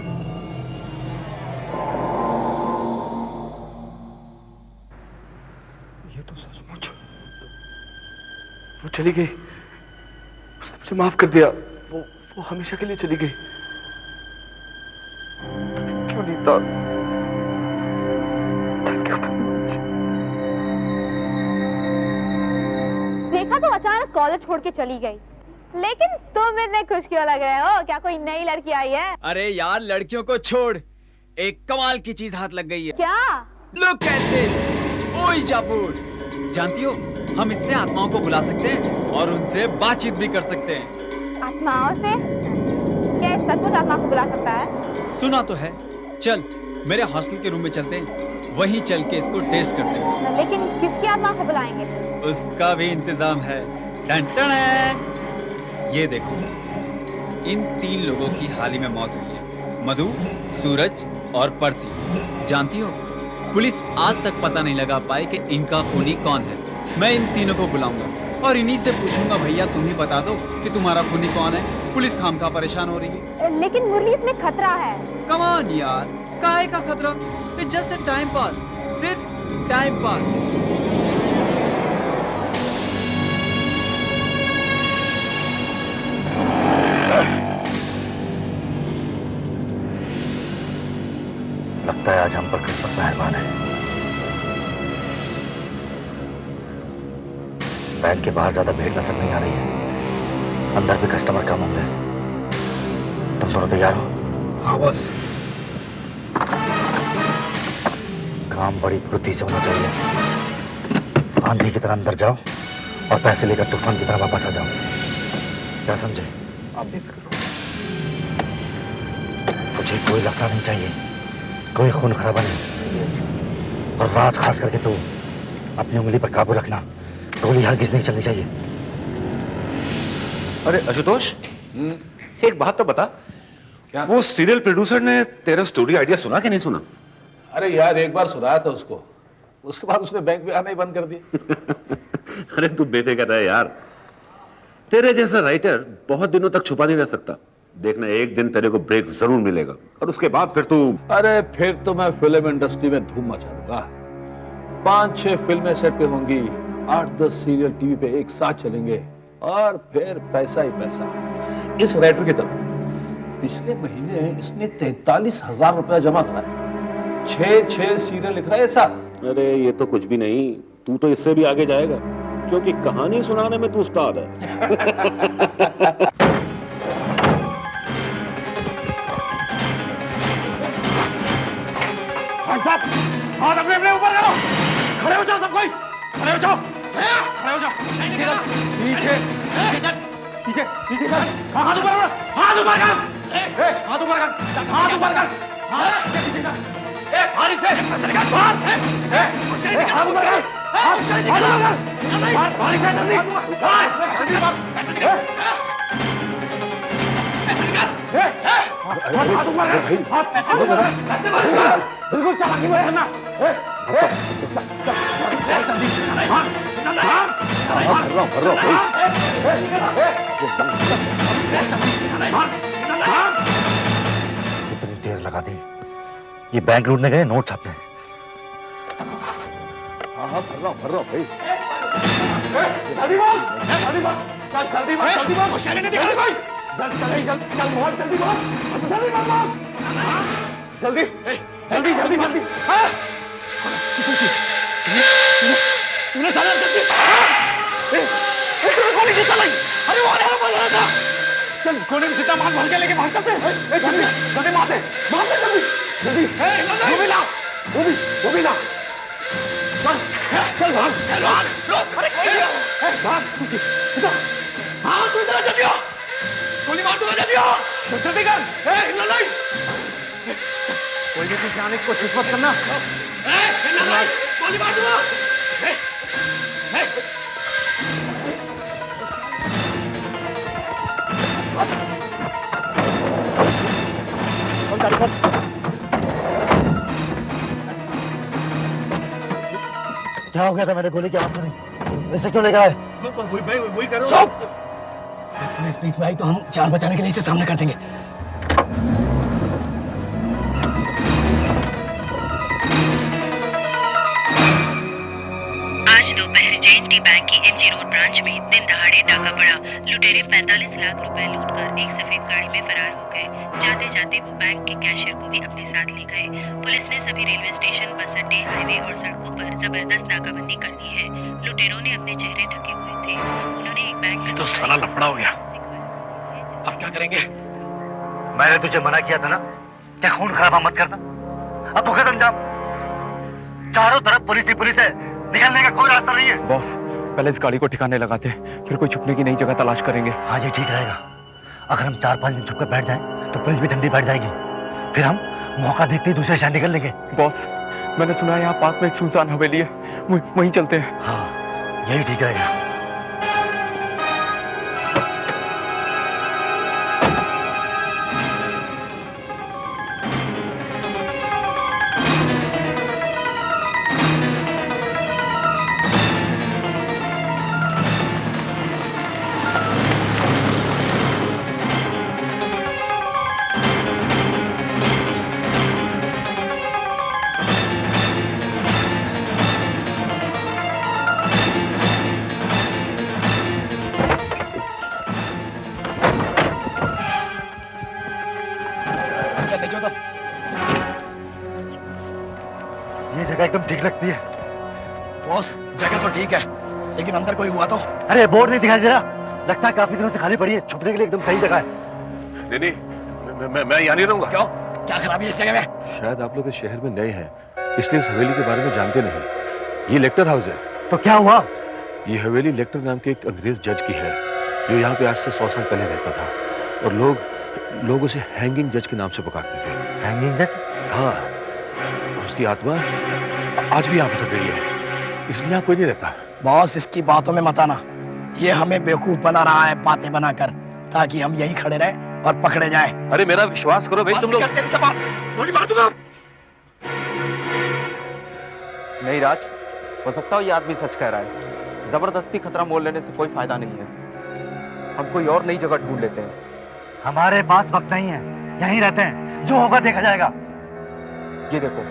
ये तो सचमुच वो चली गई। उसने मुझे माफ कर दिया। वो हमेशा के लिए चली गई। क्यों नीता? रेखा तो अचानक कॉलेज छोड़ के चली गई, लेकिन तुम इतने खुश क्यों लग रहे हो? क्या कोई नई लड़की आई है? अरे यार, लड़कियों को छोड़, एक कमाल की चीज हाथ लग गई है। क्या? Look at this, Ouija board. जानती हो, हम इससे आत्माओं को बुला सकते हैं और उनसे बातचीत भी कर सकते हैं। आत्माओं से? क्या सचमुच आत्मा को बुला सकता है? सुना तो है। चल मेरे हॉस्टल के रूम में चलते हैं, वहीं चल के इसको टेस्ट करते हैं। लेकिन किसकी आत्मा को बुलाएंगे? उसका भी इंतजाम है। टन टन। ये देखो, इन 3 लोगों की हाल ही में मौत हुई है, मधु, सूरज और पर्सी। जानती हो, पुलिस आज तक पता नहीं लगा पाई कि इनका खूनी कौन है। मैं इन तीनों को बुलाऊंगा और इन्हीं से पूछूंगा, भैया तुम ही बता दो कि तुम्हारा खूनी कौन है। पुलिस खामखा परेशान हो रही है। लेकिन मुरली, इसमें खतरा है। कम ऑन यार, काहे का खतरा? It's just a time pass, सिर्फ टाइम पास। लगता है आज हम पर किस्मत मेहरबान है। बैंक के बाहर ज्यादा भीड़ नजर नहीं आ रही है, अंदर भी कस्टमर कम होंगे। तुम दोनों तैयार हो? हाँ बस। काम बड़ी फुर्ती से होना चाहिए। आंधी की तरह अंदर जाओ और पैसे लेकर तूफान की तरह वापस आ जाओ। क्या समझे? आप बेफिक्र हो। मुझे कोई लफड़ा नहीं चाहिए, कोई खून खराबा नहीं। और राज खास करके तू अपनी उंगली पर काबू रखना। गोली हरगिज नहीं चलनी चाहिए। अरे आशुतोष, एक बात तो बता, क्या वो सीरियल प्रोड्यूसर ने तेरा स्टोरी आइडिया सुना कि नहीं सुना? अरे यार, एक बार सुनाया था उसको, उसके बाद उसने बैंक में आना ही बंद कर दिया। अरे तू बेफिक्र रह यार, तेरे जैसा राइटर बहुत दिनों तक छुपा नहीं रह सकता। देखना, एक दिन तेरे को ब्रेक जरूर मिलेगा और उसके बाद फिर तू। अरे फिर तो मैं फिल्म इंडस्ट्री में धूम मचा दूंगा। 5-6 फिल्में सेट पे होंगी, 8-10 सीरियल टीवी पे एक साथ चलेंगे और फिर पैसा ही पैसा। इस राइटर की तरफ पिछले महीने इसने 43,000 रुपया जमा करा है। 6 सीरियल लिख रहा है साथ। अरे ये तो कुछ भी नहीं, तू तो इससे भी आगे जाएगा, क्योंकि कहानी सुनाने में तू उस्ताद है। हाथ अपने अपने ऊपर करो, खड़े हो जाओ सब कोई, खड़े हो जाओ, खड़े हो जाओ। पीछे पीछे पीछे कर, हाथ ऊपर कर, हाथ ऊपर कर, हाथ ऊपर कर, हाथ ऊपर कर, पीछे कर, भारी से हाथ ऊपर कर, हाथ ऊपर कर, भारी से जल्दी, जल्दी मार, हाथ ऊपर कर, हाथ पैसे ऊपर, बिल्कुल चालाकी में रहना। कितनी देर लगा दी, ये बैंक लूटने गए, नोट छापने। हाँ भर रहा हूँ भाई। जल्दी बोल, जल्दी बोल, चल जल्दी बोल, जल्दी बोल, होशियारी नहीं दिखा रहा कोई। चल बहुत जल्दी बोल, जल्दी बोल, जल्दी जल्दी जल्दी जल्दी। तूने साला जल्दी, तूने गोली कितना लगी? अरे वो वाला बोल रहा था। चल गोली में जितना माल भर के लेके भाग चलते हैं। जल्दी जल्दी मारते जल्दी जल्दी। वो भी ला, वो भी ला। चल चल भाग, रोक अरे कोई भाग। इधर हाँ, तू इधर जल्दी हो, गोली मार दूंगा, जल्दी हो, जल्दी कर। लड़ाई कोई भी पीछे आने की कोशिश मत करना। गोली मार दूंगा। क्या हो गया था? मैंने गोली की आवाज सुनी, ऐसे क्यों लेकर आए? वही कर रहा हूं। पुलिस बीच में आई तो हम जान बचाने के लिए इसे सामने कर देंगे। आज दोपहर जे&के बैंक की एमजी रोड ब्रांच में दिन दहाड़े डाका पड़ा। लुटेरे 45 लाख रुपए लूटकर एक सफेद गाड़ी में फरार हो गए। जाते जाते वो बैंक के कैशियर को भी अपने साथ ले गए। पुलिस ने सभी रेलवे स्टेशन, बस अड्डे, हाईवे और सड़कों पर जबरदस्त नाकाबंदी कर दी है। लुटेरों ने अपने चेहरे ढके हुए थे। उन्होंने एक बैंक तो साला लफड़ा हो गया। अब क्या करेंगे? मैंने तुझे मना किया था ना, क्या खून खराबा मत करना। अब भुगत अंजाम। चारों तरफ पुलिस ही पुलिस है, निकलने का कोई रास्ता नहीं है। बॉस, पहले इस गाड़ी को ठिकाने लगाते हैं, फिर कोई छुपने की नई जगह तलाश करेंगे। हाँ, ये ठीक रहेगा। अगर हम 4-5 दिन छुपकर बैठ जाएं, तो पुलिस भी ठंडी बैठ जाएगी। फिर हम मौका देखते ही दूसरे शहर निकल लेंगे। बॉस, मैंने सुना है यहाँ पास में एक सुनसान हवेली है, वहीं चलते हैं। हाँ, यही ठीक रहेगा। नीचे उतर। ये जगह एकदम ठीक लगती है। बॉस जगह तो ठीक है, लेकिन अंदर कोई हुआ तो? अरे बोर्ड नहीं दिखाई दे रहा, लगता है काफी दिनों से खाली पड़ी है, छुपने के लिए एकदम सही जगह है। नहीं, मैं यहाँ नहीं रहूंगा। क्यों, क्या खराबी है इस जगह में? शायद आप लोग इस शहर में नए हैं, इसलिए इस हवेली के बारे में जानते नहीं। ये लेक्टर हाउस है। तो क्या हुआ? ये हवेली लेक्टर नाम के एक अंग्रेज जज की है, जो यहाँ पे आज से 100 साल पहले रहता था, और लोग उसे हैंगिंग जज के नाम से पुकारते थे। हैंगिंग जज? हाँ, उसकी आत्मा आज भी यहाँ भटक रही है, इसलिए यहाँ कोई नहीं रहता। बॉस इसकी बातों में मत आना, ये हमें बेवकूफ बना रहा है बातें बनाकर, ताकि हम यहीं खड़े रहें और पकड़े जाएं। अरे मेरा विश्वास करो भाई, तुम लोग। गोली मार दूंगा। नहीं राज, हो सकता हो ये आदमी सच कह रहा है। जबरदस्ती खतरा मोल लेने से कोई फायदा नहीं है, हम कोई और नई जगह ढूंढ लेते हैं। हमारे पास वक्त नहीं है, यहीं रहते हैं, जो होगा देखा जाएगा। ये देखो,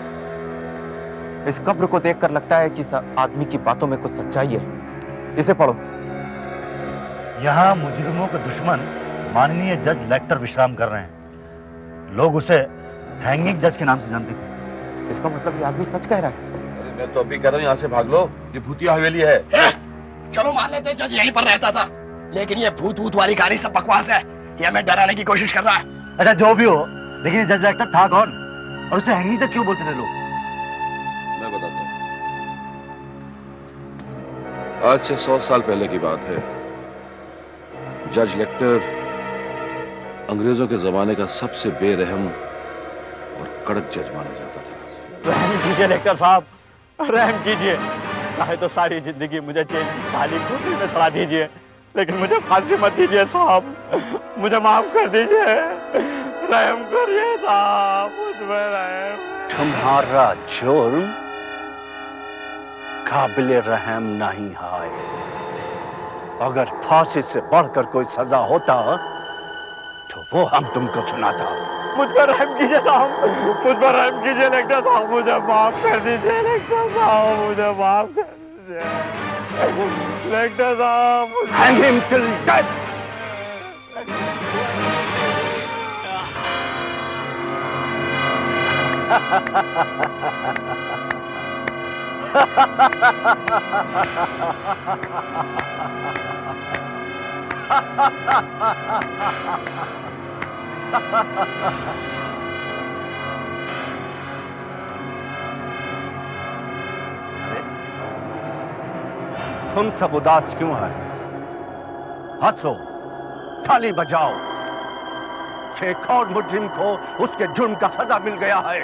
इस कब्र को देखकर लगता है कि इस आदमी की बातों में कुछ सच्चाई है। इसे पढ़ो। यहाँ मुजरिमों के दुश्मन माननीय जज लेक्टर विश्राम कर रहे हैं। लोग उसे हैंगिंग जज के नाम से जानते थे। इसका मतलब ये आदमी सच कह रहा है। अरे मैं तो अभी कह रहा हूँ, यहाँ से भाग लो, ये भूतिया हवेली है। चलो मान लेते हैं जज यहीं पर रहता था, लेकिन ये भूत वाली कहानी सब बकवास है, ये हमें डराने की कोशिश कर रहा है। अच्छा जो भी हो, लेकिन ये जज लेक्टर था कौन और उसे हैंगिंग जज क्यों बोलते थे लोग? मैं बताता हूँ। आज से 100 साल पहले की बात है। जज लेक्टर अंग्रेजों के जमाने का सबसे बेरहम और कड़क जज माना जाता था। रहम कीजिए लेक्टर साहब, रहम कीजिए। चाहे तो सारी जिंदगी मुझे जेल की काली कोठरी में चढ़ा दीजिए, लेकिन मुझे फांसी मत दीजिए साहब, मुझे माफ कर दीजिए, रहम करिए साहब, मुझमें रहम। तुम्हारा जुर्म काबिले रहम नहीं है। अगर फांसी से बढ़कर कोई सजा होता तो वो हम तुमको सुनाता। मुझ पर रहम कीजिए साहब, मुझ पर रहम कीजिए लेक्टर साहब, मुझे माफ कर दीजिए लेक्टर साहब, मुझे माफ कर दीजिए लेक्टर साहब। Hang him till death. तुम सब उदास क्यों हैं? हंसो, ताली बजाओ। एक और मुजरिम को उसके जुर्म का सजा मिल गया है।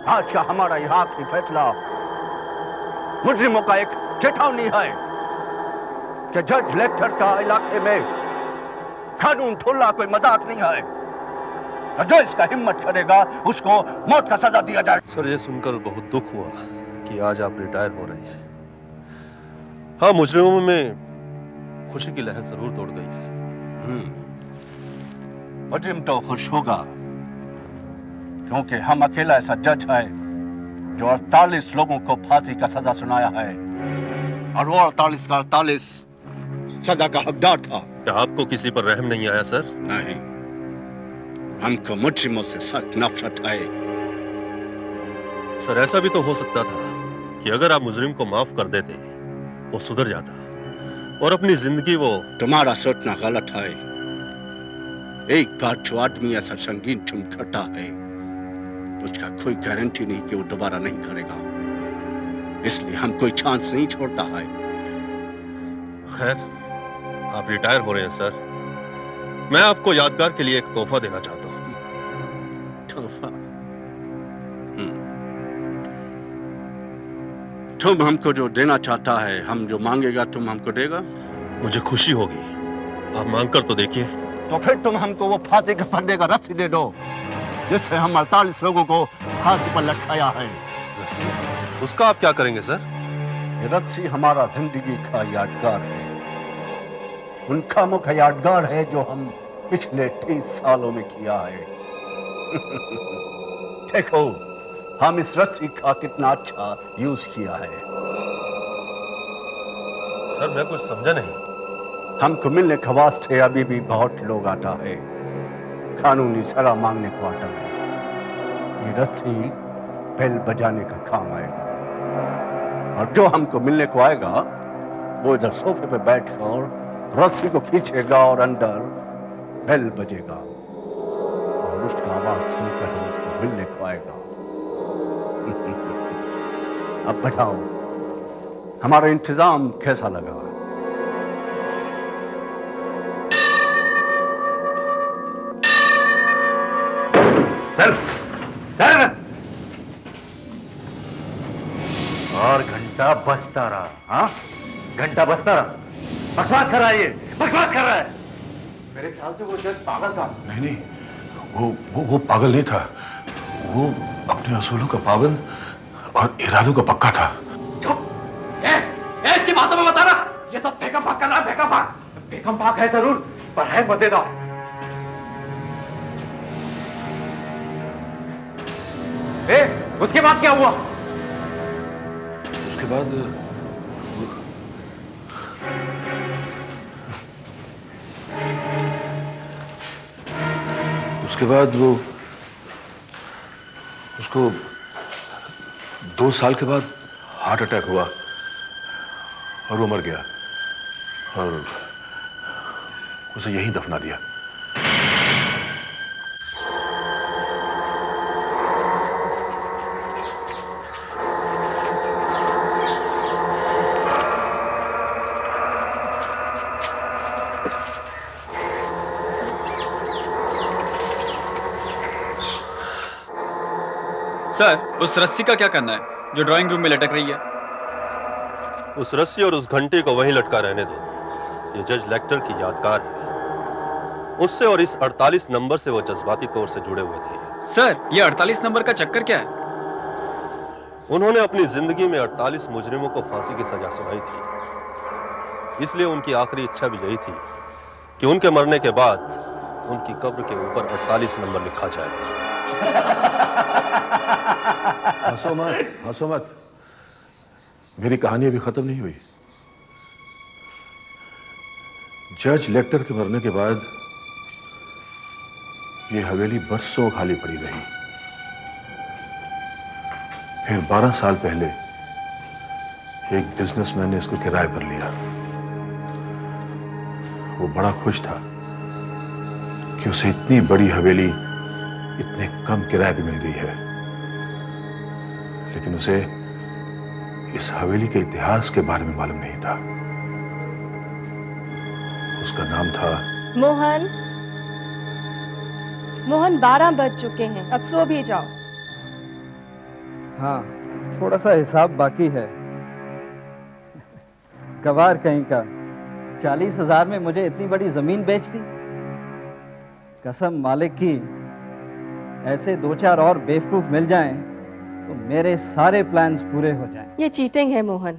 आज का हमारा यह आखिरी फैसला मुजरिमों का एक चेतावनी है कि जज लेक्टर का इलाके में कानून तोड़ना कोई मजाक नहीं है। जो इसका हिम्मत करेगा उसको मौत का सजा दिया जाए। सर ये सुनकर बहुत दुख हुआ कि आज आप रिटायर हो रहे हैं। हाँ, मुजरिमों में खुशी की लहर जरूर दौड़ गई है। मुजरिम तो खुश होगा क्योंकि हम अकेला ऐसा जज है जो 48 लोगों को फांसी का सजा सुनाया है, और वो 48 का 48 सजा का हकदार था। आपको किसी पर रहम नहीं आया सर? नहीं, हमको मुजरिमों से सख्त नफरत है। सर ऐसा भी तो हो सकता था कि अगर आप मुजरिम को माफ कर देते वो सुधर जाता और अपनी जिंदगी वो। तुम्हारा सोचना गलत है। एक बार जो आदमी ऐसा संगीन जुर्म करता है उसका कोई गारंटी नहीं कि वो दोबारा नहीं करेगा, इसलिए हम कोई चांस नहीं छोड़ता है। खैर, आप रिटायर हो रहे हैं सर, मैं आपको यादगार के लिए एक तोहफा देना चाहता हूँ। तोहफा? तुम हमको जो देना चाहता है, हम जो मांगेगा तुम हमको देगा? मुझे खुशी होगी, आप मांग कर तो देखिए। तो फिर तुम हमको वो फांसी के फंदे का रस्सी दे दो जिससे हम 48 लोगों को फांसी पर लटकाया है। रस्सी? उसका आप क्या करेंगे सर? ये रस्सी हमारा जिंदगी का यादगार है, उन कामों का यादगार है जो हम पिछले 30 सालों में किया है। देखो हम इस रस्सी का कितना अच्छा यूज किया है। सर मैं कुछ समझा नहीं। हमको मिलने के वास्ते अभी भी बहुत लोग आता है, कानूनी सलाह मांगने को आता है। ये रस्सी बेल बजाने का काम आएगा, और जो हमको मिलने को आएगा वो इधर सोफे पे बैठकर रस्सी को खींचेगा और अंदर बेल बजेगा, और उसका आवाज सुनकर हम उसको मिलने को आएगा। अब बताओ हमारा इंतजाम कैसा लगा? चल चल। और घंटा बजता रहा। हाँ, घंटा बजता रहा। बकवास कर रहा है, ये बकवास कर रहा है। मेरे ख्याल से वो जज पागल था। नहीं, वो पागल नहीं था। वो अपने असूलों का पाबंद और इरादों का पक्का था। इसकी बातों में बता रहा, ये सब फेंकम फाक कर रहा है। फेंकम फाक है जरूर, पर है मजेदार। उसके बाद क्या हुआ? उसके बाद वो उसको 2 साल के बाद हार्ट अटैक हुआ और वो मर गया, और उसे यहीं दफना दिया। सर, उस रस्सी का क्या करना है जो ड्राइंग रूम में लटक रही है? उस रस्सी और उस घंटे को वहीं लटका रहने दो। ये जज लेक्टर की यादगार है। उससे और इस 48 नंबर से वो जज्बाती तौर से जुड़े हुए थे। सर, ये 48 नंबर का चक्कर क्या है? उन्होंने अपनी जिंदगी में 48 मुजरिमों को फांसी की सजा सुनाई थी, इसलिए उनकी आखिरी इच्छा भी यही थी कि उनके मरने के बाद उनकी कब्र के ऊपर 48 नंबर लिखा जाए। हंसो मत। मेरी कहानी अभी खत्म नहीं हुई। जज लेक्टर के मरने के बाद ये हवेली बरसों खाली पड़ी रही। फिर 12 साल पहले एक बिजनेसमैन ने इसको किराए पर लिया। वो बड़ा खुश था कि उसे इतनी बड़ी हवेली इतने कम किराए पे मिल गई है, लेकिन उसे इस हवेली के इतिहास के बारे में मालूम नहीं था। उसका नाम था मोहन 12 बज चुके हैं, अब सो भी जाओ। हाँ, थोड़ा सा हिसाब बाकी है। कबार कहीं का 40,000 में मुझे इतनी बड़ी जमीन बेच दी। कसम मालिक की, ऐसे 2-4 और बेवकूफ मिल जाएं तो मेरे सारे प्लान्स पूरे हो जाएं। ये चीटिंग है मोहन।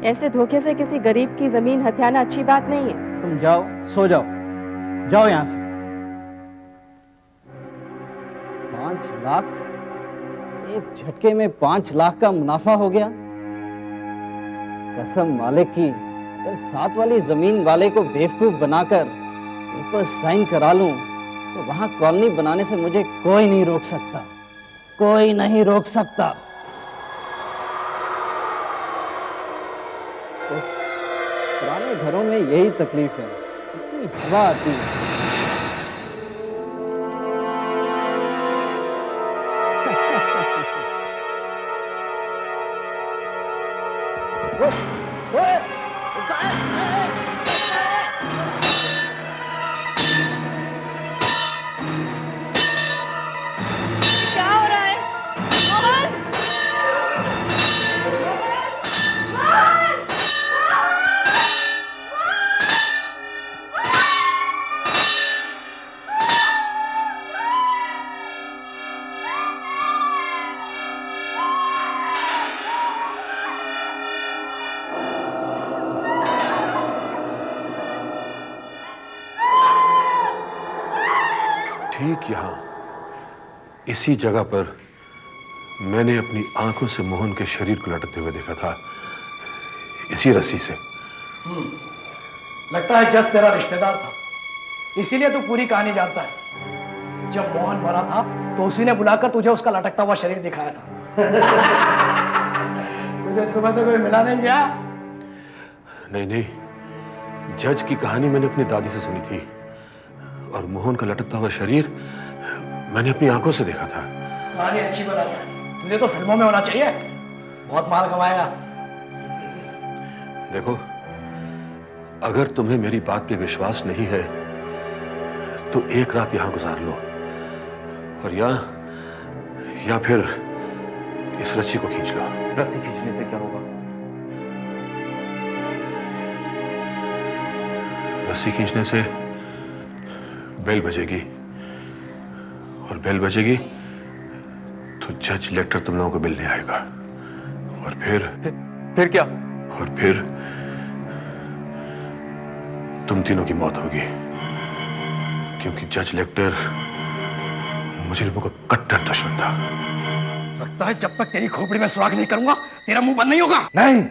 ऐसे धोखे से किसी गरीब की जमीन हथियाना अच्छी बात नहीं है। तुम जाओ, सो जाओ, जाओ यहां से। 5 लाख, एक झटके में 5 लाख का मुनाफा हो गया। कसम मालिक की, अगर साथ वाली जमीन वाले को बेवकूफ बनाकर ऊपर साइन करा लूं तो वहां कॉलोनी बनाने से मुझे कोई नहीं रोक सकता, कोई नहीं रोक सकता। तो पुराने घरों में यही तकलीफ है, इतनी हवा आती है। क्या हो रहा है? मोहन! ठीक यहां इसी जगह पर मैंने अपनी आंखों से मोहन के शरीर को लटकते हुए देखा था, इसी रस्सी से। लगता है जज तेरा रिश्तेदार था, इसीलिए तू पूरी कहानी जानता है। जब मोहन मरा था तो उसी ने बुलाकर तुझे उसका लटकता हुआ शरीर दिखाया था। तुझे सुबह से कोई मिला नहीं गया? नहीं, जज की कहानी मैंने अपनी दादी से सुनी थी और मोहन का लटकता हुआ शरीर मैंने अपनी आंखों से देखा था। कहानी अच्छी बना है, तुझे तो फिल्मों में होना चाहिए, बहुत माल कमाएगा। देखो, अगर तुम्हें मेरी बात पे विश्वास नहीं है तो एक रात यहां गुजार लो और या फिर इस रस्सी को खींच लो। रस्सी खींचने से क्या होगा? रस्सी खींचने से बेल बजेगी और बेल बजेगी तो जज लेक्टर तुम लोगों को मिलने आएगा और फिर क्या? और फिर तुम तीनों की मौत होगी क्योंकि जज लेक्टर मुजरिमों का कट्टर दुश्मन था। लगता है जब तक तेरी खोपड़ी में सुराख नहीं करूंगा तेरा मुंह बंद नहीं होगा। नहीं,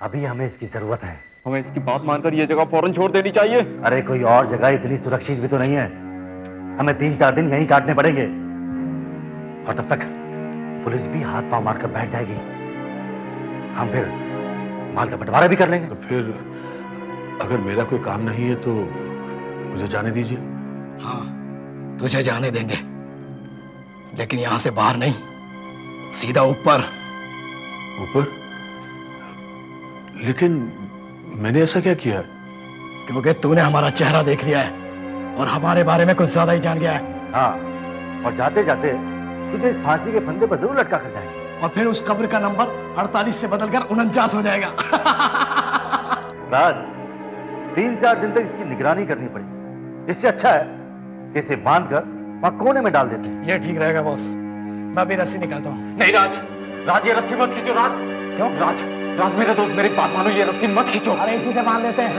अभी हमें इसकी जरूरत है। हमें इसकी बात मानकर ये जगह फौरन छोड़ देनी चाहिए। अरे कोई और जगह इतनी सुरक्षित भी तो नहीं है, हमें 3-4 दिन यहीं काटने पड़ेंगे और तब तक पुलिस भी हाथ पांव मारकर बैठ जाएगी। हम फिर माल का बंटवारा भी कर लेंगे। तो फिर अगर मेरा कोई काम नहीं है तो मुझे जाने दीजिए। हाँ, तुझे जाने देंगे, लेकिन यहां से बाहर नहीं, सीधा ऊपर। ऊपर? लेकिन मैंने ऐसा क्या किया? क्योंकि तूने हमारा चेहरा देख लिया है और हमारे बारे में कुछ ज्यादा ही जान गया है। हाँ, और जाते जाते तुझे इस फांसी के फंदे पर जरूर लटका कर जाएंगे और फिर उस कब्र का नंबर 48 से बदलकर 49 हो जाएगा। राज, 3-4 दिन तक इसकी निगरानी करनी पड़ेगी। इससे अच्छा है कि इसे बांधकर वहां कोने में डाल देते हैं। ये ठीक रहेगा बॉस, मैं भी रस्सी निकालता हूँ। नहीं राज, ये रस्सी मत खींचो। राज क्यों? राज मेरे दोस्त, मेरी बात मानो, ये रस्सी मत खींचो। अरे इसी से बांध देते हैं।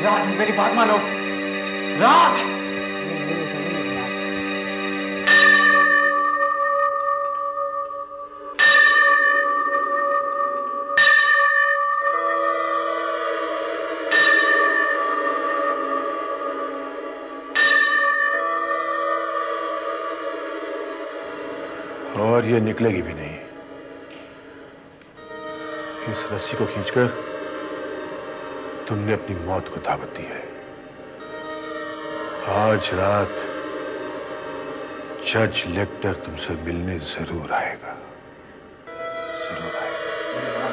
राज मेरी बात मानो। राज और ये निकलेगी भी नहीं। इस रस्सी को खींचकर तुमने अपनी मौत को दावत दी है। आज रात जज लेक्टर तुमसे मिलने जरूर आएगा, जरूर आएगा।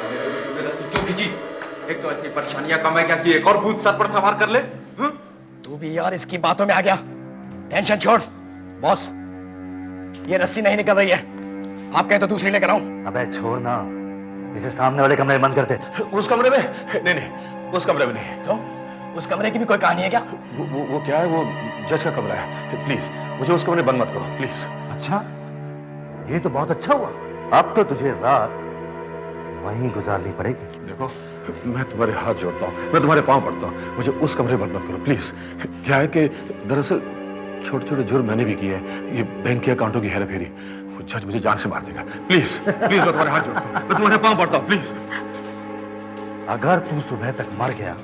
क्यों खींची? एक तो ऐसी परेशानियां कम है क्या कि एक और भूत सर पर सवार कर ले? तू भी यार इसकी बातों में आ गया। टेंशन छोड़ बॉस, ये रस्सी नहीं निकल रही है, आप कहें तो दूसरी लेकर आऊं। अबे छोड़ ना, इसे सामने वाले कमरे में बंद करते। उस कमरे में? नहीं, उस कमरे में नहीं। तो उस कमरे की भी कोई कहानी है क्या? वो क्या है, वो जज का कमरा है। प्लीज मुझे उस कमरे बंद मत करो, प्लीज। अच्छा, ये तो बहुत अच्छा हुआ। अब तो तुझे रात वहीं गुजारनी पड़ेगी। देखो, मैं तुम्हारे हाथ जोड़ता हूँ, मैं तुम्हारे पांव पड़ता हूँ, मुझे उस कमरे बंद मत करो प्लीज। क्या है कि दरअसल छोटे छोटे जुर्म मैंने भी किए हैं, ये बैंक के अकाउंटों की हेराफेरी। वो जज मुझे जान से मार देगा। प्लीज प्लीज, मैं तुम्हारे हाथ जोड़ता हूँ, मैं तुम्हारे पांव पड़ता हूँ, प्लीज। अगर तू सुबह तक मर गया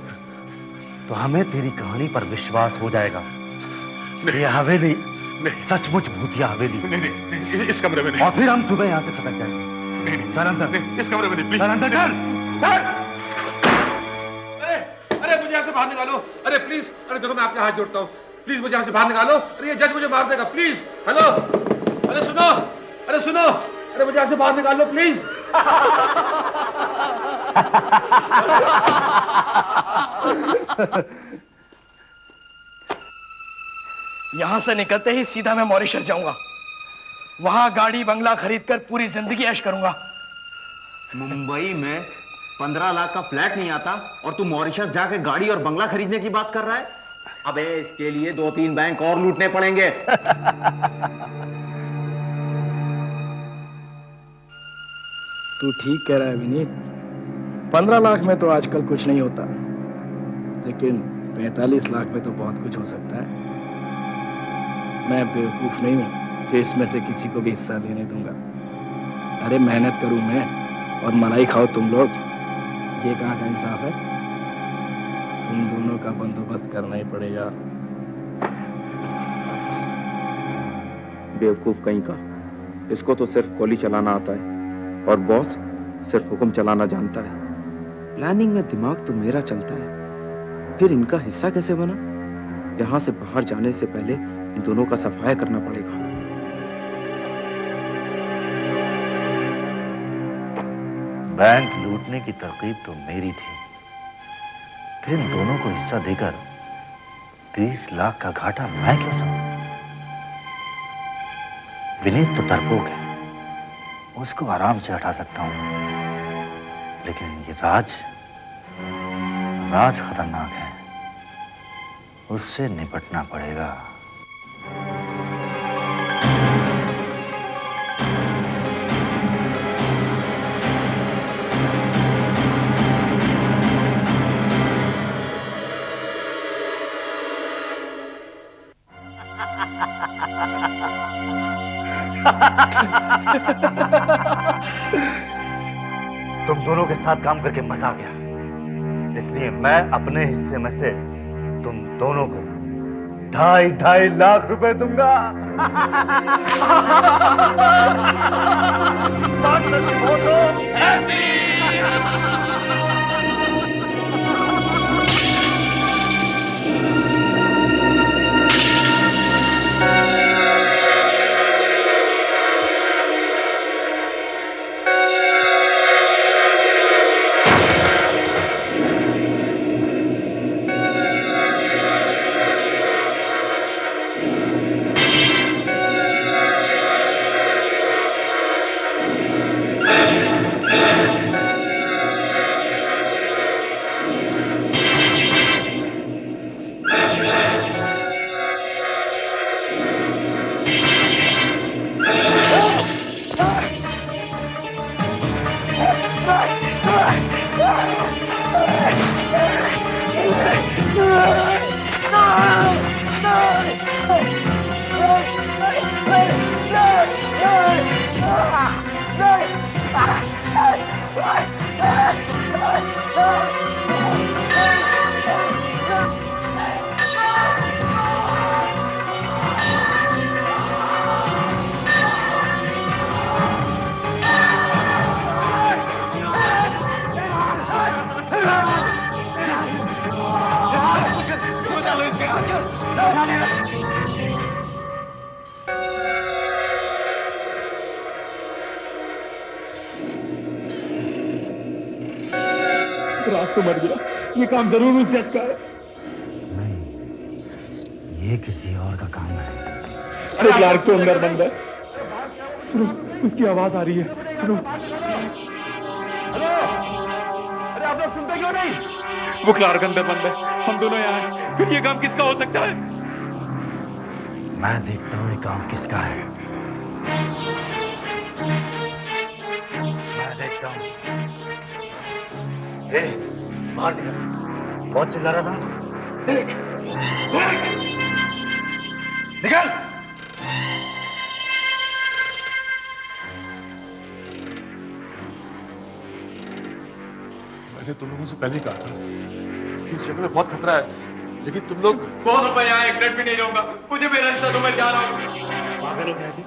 तो हमें तेरी कहानी पर विश्वास हो जाएगा। ये हवेली सचमुच भूतिया हवेली। नहीं, इस कमरे में नहीं। और फिर हम सुबह यहाँ से सटक जाएंगे। चल अंदर। इस कमरे में नहीं, प्लीज। चल अंदर, चल। अरे मुझे यहाँ से बाहर निकालो, अरे प्लीज। अरे देखो, मैं आपके हाथ जोड़ता हूँ, प्लीज मुझे यहाँ से बाहर निकालो। अरे ये जज मुझे मार देगा, प्लीज। हेलो, अरे सुनो, अरे सुनो, अरे मुझे यहाँ से बाहर निकाल लो प्लीज। यहां से निकलते ही सीधा मैं मॉरिशस जाऊंगा, वहां गाड़ी बंगला खरीदकर पूरी जिंदगी ऐश करूंगा। मुंबई में 15 लाख का फ्लैट नहीं आता और तू मॉरिशस जाके गाड़ी और बंगला खरीदने की बात कर रहा है? अबे इसके लिए 2-3 बैंक और लूटने पड़ेंगे। तू ठीक कह रहा है विनीत, 15 लाख में तो आजकल कुछ नहीं होता, लेकिन 45 लाख में तो बहुत कुछ हो सकता है। मैं बेवकूफ नहीं हूं जो इसमें से किसी को भी हिस्सा लेने दूंगा। अरे मेहनत करूं मैं और मलाई खाओ तुम लोग, ये कहाँ का इंसाफ है? तुम दोनों का बंदोबस्त करना ही पड़ेगा। बेवकूफ कहीं का, इसको तो सिर्फ गोली चलाना आता है और बॉस सिर्फ हुक्म चलाना जानता है। प्लानिंग में दिमाग तो मेरा चलता है, फिर इनका हिस्सा कैसे बना? यहाँ से बाहर जाने से पहले इन दोनों का सफाया करना पड़ेगा। बैंक लूटने की तरकीब तो मेरी थी, फिर इन दोनों को हिस्सा देकर 30 लाख का घाटा मैं क्यों सहूं? विनीत तो डरपोक है, उसको आराम से हटा सकता हूं, लेकिन ये राज खतरनाक है, उससे निपटना पड़ेगा। तुम दोनों के साथ काम करके मजा आ गया, इसलिए मैं अपने हिस्से में से तुम दोनों को 2.5 लाख रुपए दूंगा। राज तो मर गया, ये काम जरूर उस जज का है। ये किसी और का काम है। अरे क्लार्क तो अंदर बंद है, सुनो उसकी आवाज आ रही है, सुनो। हेलो, अरे आप लोग सुनते क्यों नहीं? वो क्लार्क अंदर बंद है, हम दोनों यहाँ हैं, फिर ये काम किसका हो सकता है? मैं देखता हूँ ये काम किसका है। मैं देखता हूँ। बाहर निकल, बहुत चिल्ला रहा था ना तू। देख, निकल। मैंने तुम लोगों से पहले ही कहा था कि इस जगह में बहुत खतरा है, लेकिन तुम लोग बहुत अब मैं यहाँ 1 मिनट भी नहीं रहूंगा, मुझे मेरा हिस्सा तो मैं जा रहा हूँ। पागल हो गया थी?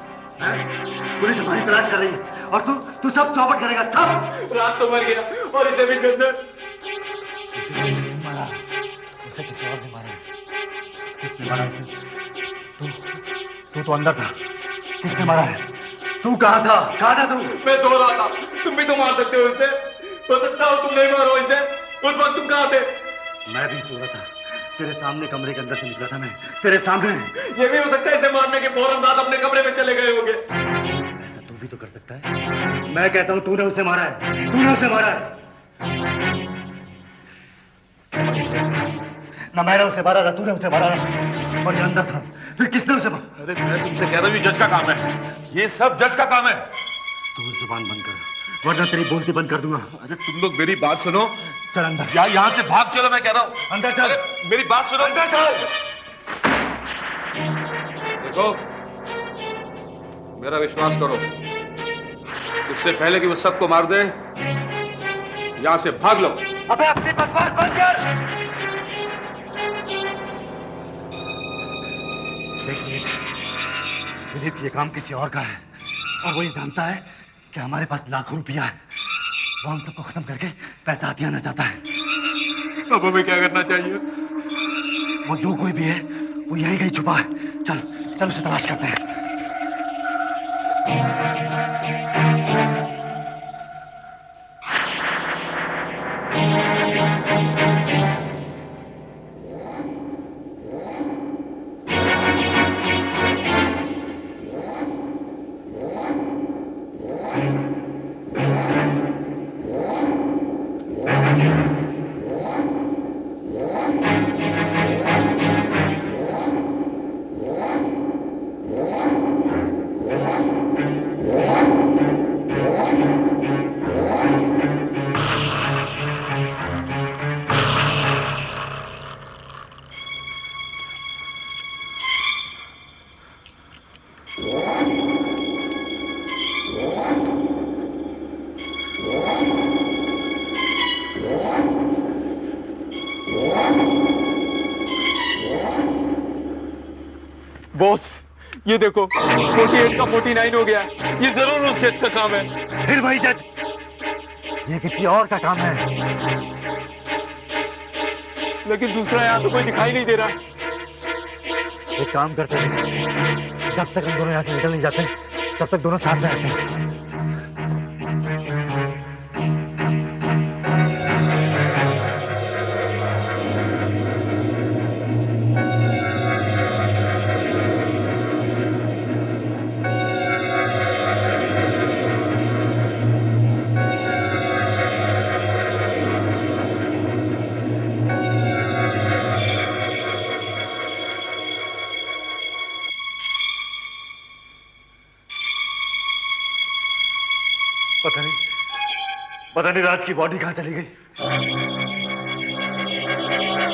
पुलिस हमारी तलाश कर रही है और तू सब चौपट करेगा, सब। रात तो मर गया और इसे भी चंदन। मारा उसे, किसी और ने मारा। किसने मारा उसे? तू तो अंदर था, किसने मारा है? तू कहाँ था? कहाँ था तू? मैं सो रहा था, तुम भी तो मार सकते हो इसे। हो सकता हो तुम नहीं मारो इसे। उस वक्त तुम कहाँ थे? मैं भी सो रहा था, तेरे सामने कमरे के अंदर से निकला था मैं, तेरे सामने। ये भी हो सकता है इसे मारने के फौरन बाद अपने कमरे में चले गए होंगे। ऐसा तू भी तो कर सकता है। मैं कहता हूँ तूने उसे मारा है, तूने उसे मारा है। ना मैंने उसे मारा ना तूने उसे मारा, और ये अंदर था, फिर किसने उसे मारा? अरे मैं तुमसे कह रहा हूँ ये जज का काम है, ये सब जज का काम है। तू जुबान बंद कर, वरना तेरी बोलती बंद कर दूंगा। अरे तुम लोग मेरी बात सुनो। चल अंदर। यहाँ से भाग चलो, मैं कह रहा हूँ। अंदर चल। मेरी बात सुनो। अंदर चल। देखो, मेरा विश्वास करो, इससे पहले कि वो सबको मार दे, यहाँ से भाग लो। अबे अपनी बकवास बंद कर। देखिए, विनीत, ये काम किसी और का है और वो ये जानता है कि हमारे पास लाखों रुपया है। वो हम सबको खत्म करके पैसा हाथ आना चाहता है। अब हमें क्या करना चाहिए? वो जो कोई भी है वो यहीं कहीं छुपा है। चल चल उसे तलाश करते हैं। बॉस, ये देखो 48 का 49 हो गया। ये जरूर उस जज का काम है। फिर वही जज, ये किसी और का काम है। लेकिन दूसरा यहाँ तो कोई दिखाई नहीं दे रहा। एक काम करते हैं, जब तक हम दोनों यहाँ से निकल नहीं जाते तब तक दोनों साथ में रहते हैं। पता नहीं राज की बॉडी कहाँ चली गई।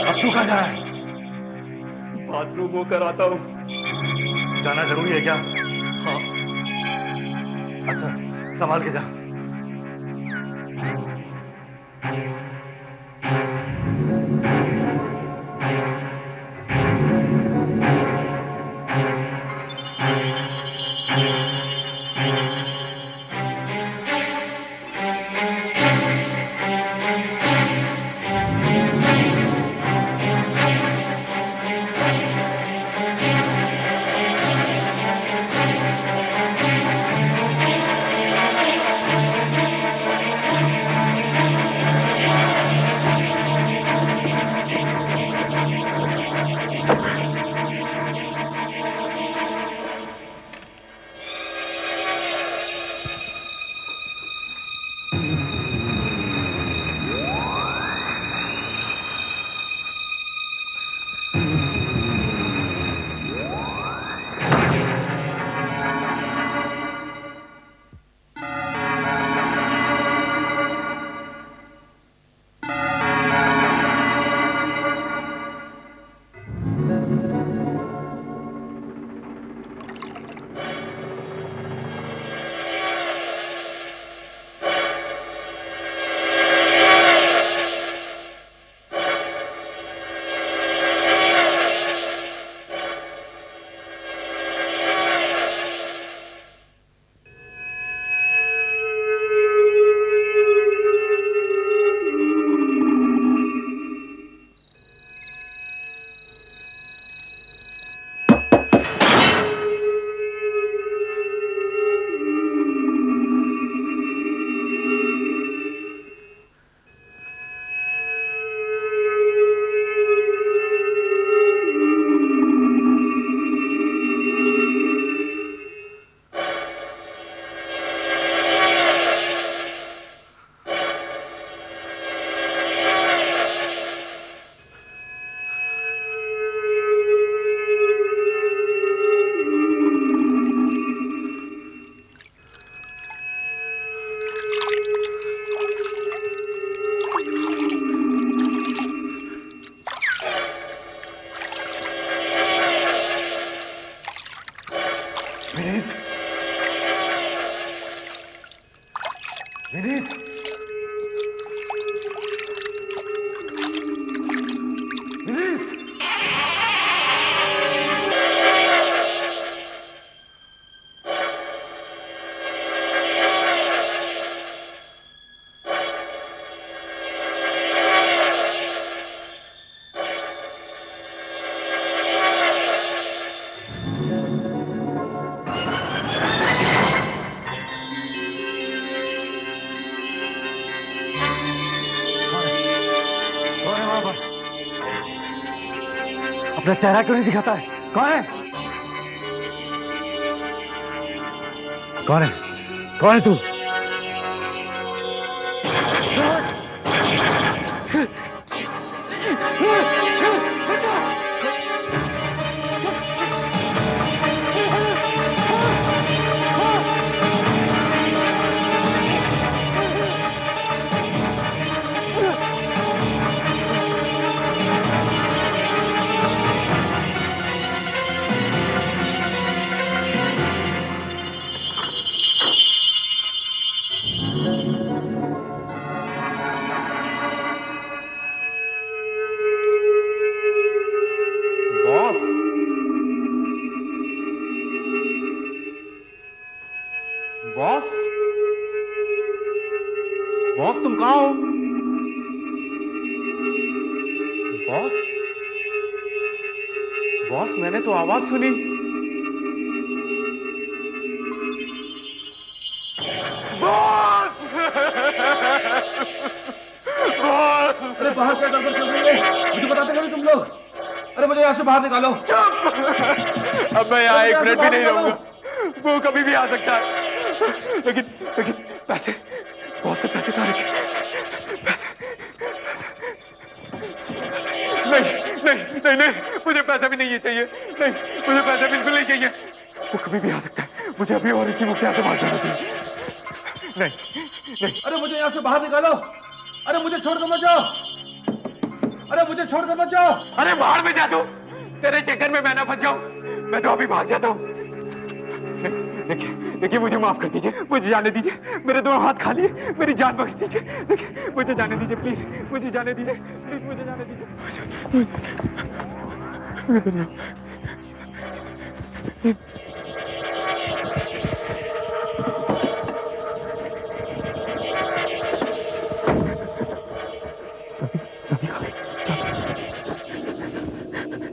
अब तू कहाँ जा रहा है? बाथरूम होकर आता हूँ। जाना जरूरी है क्या? हाँ। अच्छा, संभाल के जा। तेरा चेहरा क्यों नहीं दिखाता है? कौन है? कौन है? कौन है तू? बॉस, बॉस, बॉस तुम कहाँ हो? बॉस, बॉस मैंने तो आवाज सुनी। बॉस! बॉस! अरे बाहर क्या गड़बड़ चल रही है? मुझे बताते क्यों नहीं तुम लोग? अरे मुझे यहाँ से बाहर निकालो। चुप! अब मैं यहाँ एक मिनट भी नहीं रहूंगा। वो कभी भी आ सकता है। लेकिन लेकिन पैसे, बहुत से पैसे कहाँ रखे? पैसे, पैसे, नहीं, मुझे पैसा भी नहीं चाहिए। नहीं, मुझे पैसा बिल्कुल नहीं चाहिए। वो कभी भी आ सकता है। मुझे अभी और इसी मुखिया से बाहर जाना चाहिए। नहीं। अरे मुझे यहाँ से बाहर निकालो। अरे मुझे छोड़कर मत जाओ। अरे मुझे छोड़कर मत जाओ। अरे बाहर में जा तू। तेरे चक्कर में मैं ना फंस जाऊं। मैं तो अभी भाग जाता हूँ। देखिए मुझे माफ कर दीजिए, मुझे जाने दीजिए। मेरे दोनों हाथ खाली है, मेरी जान बख्श दीजिए। देखिए मुझे जाने दीजिए प्लीज, मुझे जाने दीजिए प्लीज, मुझे जाने दीजिए।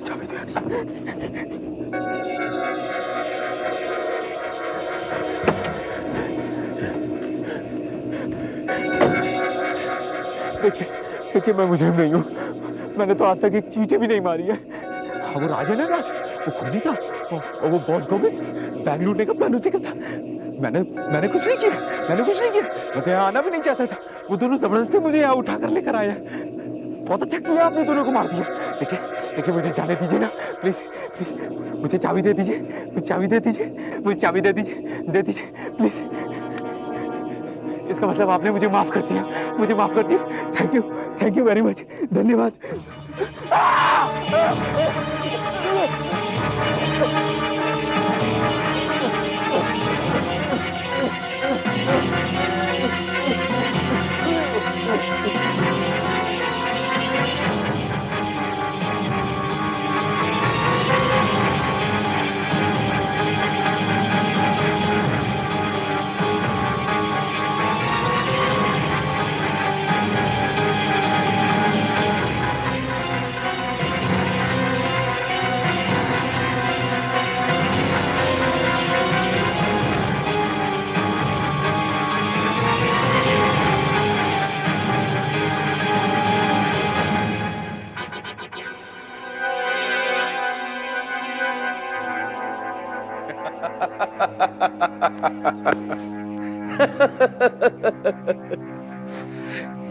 चाबी तो यानी देखिए मैं मुजरिम नहीं हूँ। मैंने तो आज तक एक चींटी भी नहीं मारी है। हाँ वो राज है ना, राज, वो खूनी था और वो बॉस को भी बैंक लूटने का प्लान उसी का था। मैंने कुछ नहीं किया, मैंने कुछ नहीं किया। मैं तो यहाँ आना भी नहीं चाहता था। वो दोनों जबरदस्ती मुझे यहाँ उठा कर लेकर आया। बहुत अच्छा किया आपने दोनों को मार दिया। देखिए मुझे जाने दीजिए ना प्लीज प्लीज। मुझे चाबी दे दीजिए, मुझे चाबी दे दीजिए, मुझे चाबी दे दीजिए प्लीज। इसका मतलब आपने मुझे माफ कर दिया, मुझे माफ कर दिया। थैंक यू वेरी मच, धन्यवाद।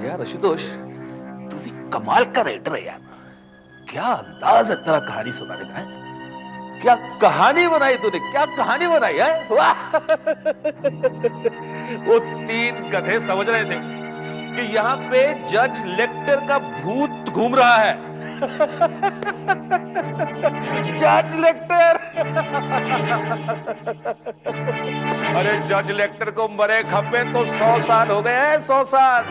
यार आशुतोष, तू भी कमाल का राइटर है यार। क्या अंदाज है तेरा कहानी सुनाने का है। क्या कहानी बनाई तूने, क्या कहानी बनाई है। वाह! वो तीन गधे समझ रहे थे कि यहाँ पे जज लेक्टर का भूत घूम रहा है। जज लेक्टर! अरे जज लेक्टर को मरे खपे तो 100 साल हो गए हैं, 100 साल।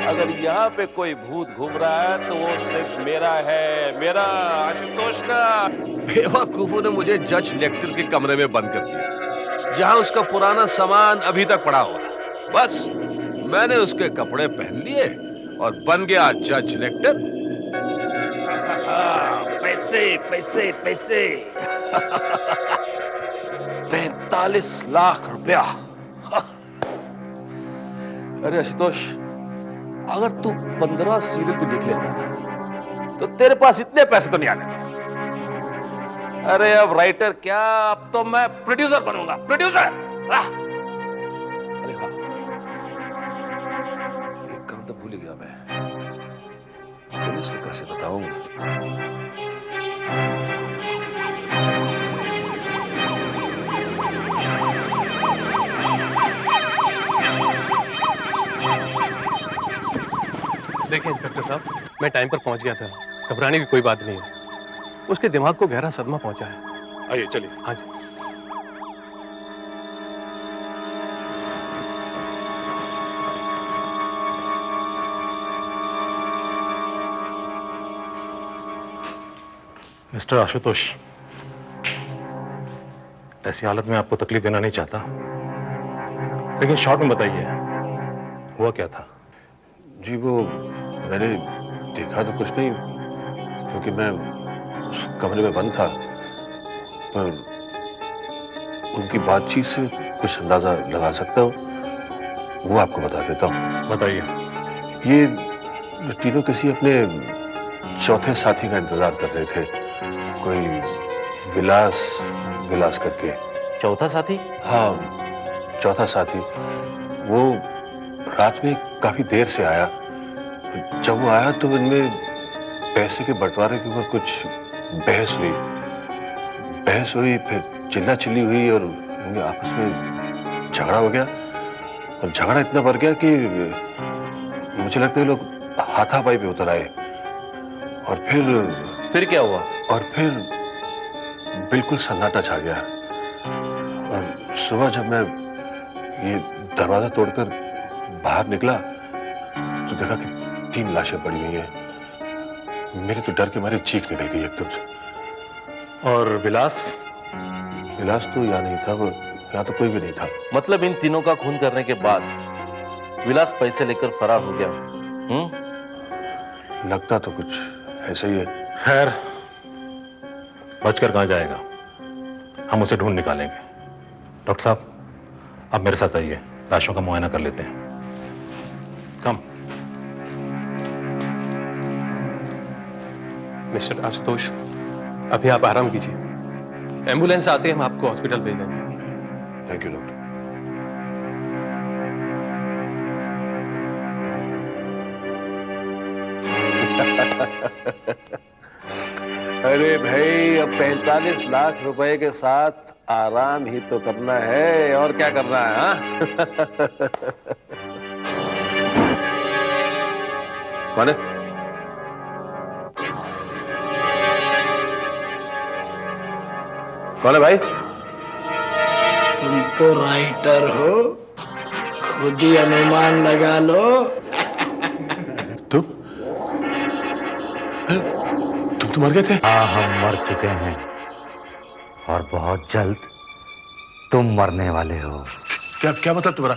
अगर यहाँ पे कोई भूत घूम रहा है तो वो सिर्फ मेरा है, मेरा आशुतोष का। बेवकूफों ने मुझे जज लेक्टर के कमरे में बंद कर दिया, जहां उसका पुराना सामान अभी तक पड़ा हुआ है। बस मैंने उसके कपड़े पहन लिए और बन गया जज लेक्टर। पैसे पैसे पैसे 45 लाख रुपया। अरे आशुतोष, अगर तू 15 सीरियल भी लिख लेता ना तो तेरे पास इतने पैसे तो नहीं आने थे। अरे अब राइटर क्या, अब तो मैं प्रोड्यूसर बनूंगा, प्रोड्यूसर। अरे हाँ, एक काम तो भूल ही गया मैं, पुलिस को कैसे बताऊं? देखिए इंस्पेक्टर साहब, मैं टाइम पर पहुंच गया था, घबराने की कोई बात नहीं है। उसके दिमाग को गहरा सदमा पहुंचा है। आइए चलिए। हाँ जी। मिस्टर आशुतोष, ऐसी हालत में आपको तकलीफ देना नहीं चाहता, लेकिन शॉर्ट में बताइए हुआ क्या था? जी वो मैंने देखा तो कुछ नहीं, क्योंकि मैं उस कमरे में बंद था, पर उनकी बातचीत से कुछ अंदाजा लगा सकता हूँ, वो आपको बता देता हूँ। बताइए। ये तीनों किसी अपने चौथे साथी का इंतजार कर रहे थे, कोई विलास करके। चौथा साथी? हाँ, चौथा साथी। वो रात में काफी देर से आया। जब वो आया तो इनमें पैसे के बंटवारे के ऊपर कुछ बहस हुई, फिर चिल्ला चिल्ली हुई और उनके आपस में झगड़ा हो गया। और झगड़ा इतना बढ़ गया कि मुझे लगता है लोग हाथापाई पे उतर आए। और फिर क्या हुआ? और फिर बिल्कुल सन्नाटा छा गया। और सुबह जब मैं ये दरवाजा तोड़कर बाहर निकला तो देखा कि 3 लाशें पड़ी हुई हैं। मेरे तो डर के मारे चीख निकल गई एकदम से। और विलास तो यहाँ नहीं था, वो यहाँ तो कोई भी नहीं था। मतलब इन तीनों का खून करने के बाद विलास पैसे लेकर फरार हो गया? लगता तो कुछ ऐसा ही है। खैर, बचकर कहाँ जाएगा, हम उसे ढूंढ निकालेंगे। डॉक्टर साहब, आप मेरे साथ आइए, लाशों का मुआयना कर लेते हैं। कम। मिस्टर आशुतोष, अभी आप आराम कीजिए, एम्बुलेंस आते ही हम आपको हॉस्पिटल भेज देंगे। Thank you doctor. अरे भाई, अब 45 लाख रुपए के साथ आराम ही तो करना है, और क्या करना है? हाँ? कौन है? कौन है भाई? तुम तो राइटर हो, खुद ही अनुमान लगा लो। तुम मर गए थे? हाँ, हम मर चुके हैं और बहुत जल्द तुम मरने वाले हो। क्या मतलब तुम्हारा?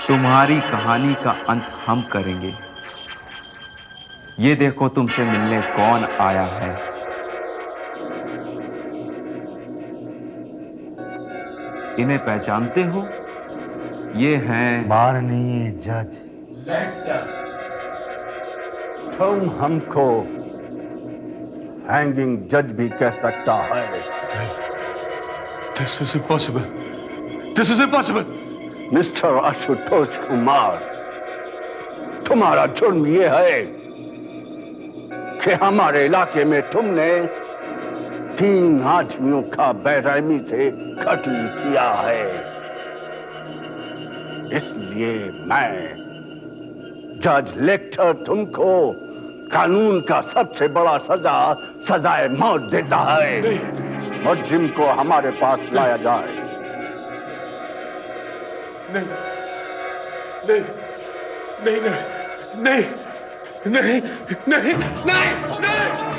तुम्हारी कहानी का अंत हम करेंगे। ये देखो तुमसे मिलने कौन आया है। इन्हें पहचानते हो? ये हैं माननीय जज। तुम हमको हैंगिंग जज भी कह सकता है। This is impossible. This is impossible. Mister Ashutosh Kumar, तुम्हारा जुर्म ये है कि हमारे इलाके में तुमने 3 आदमियों का बेरहमी से कत्ल किया है। इसलिए मैं जज लेक्टर तुमको कानून का सबसे बड़ा सजाए मौत देता है। मुजरिम को हमारे पास लाया जाए। नहीं, नहीं, नहीं, नहीं, नहीं, नहीं, नहीं,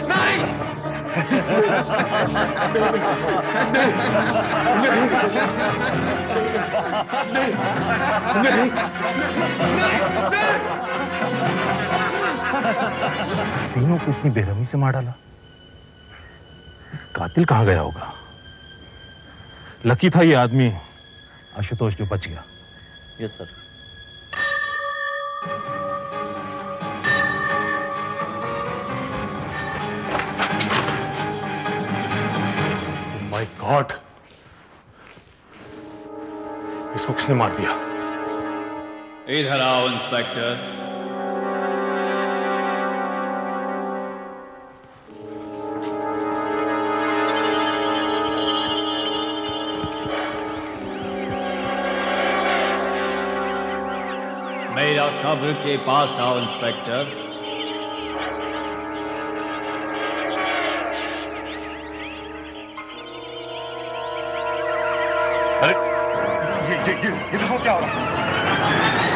नहीं, तीनों को इतनी बेरहमी से मार डाला। कातिल कहां गया होगा? लकी था ये आदमी आशुतोष जो बच गया। Yes sir. माय गॉड, इसको किसने मार दिया? इधर आओ इंस्पेक्टर। मेरा कब्र के पास आओ इंस्पेक्टर। अरे ये देखो क्या हो रहा है।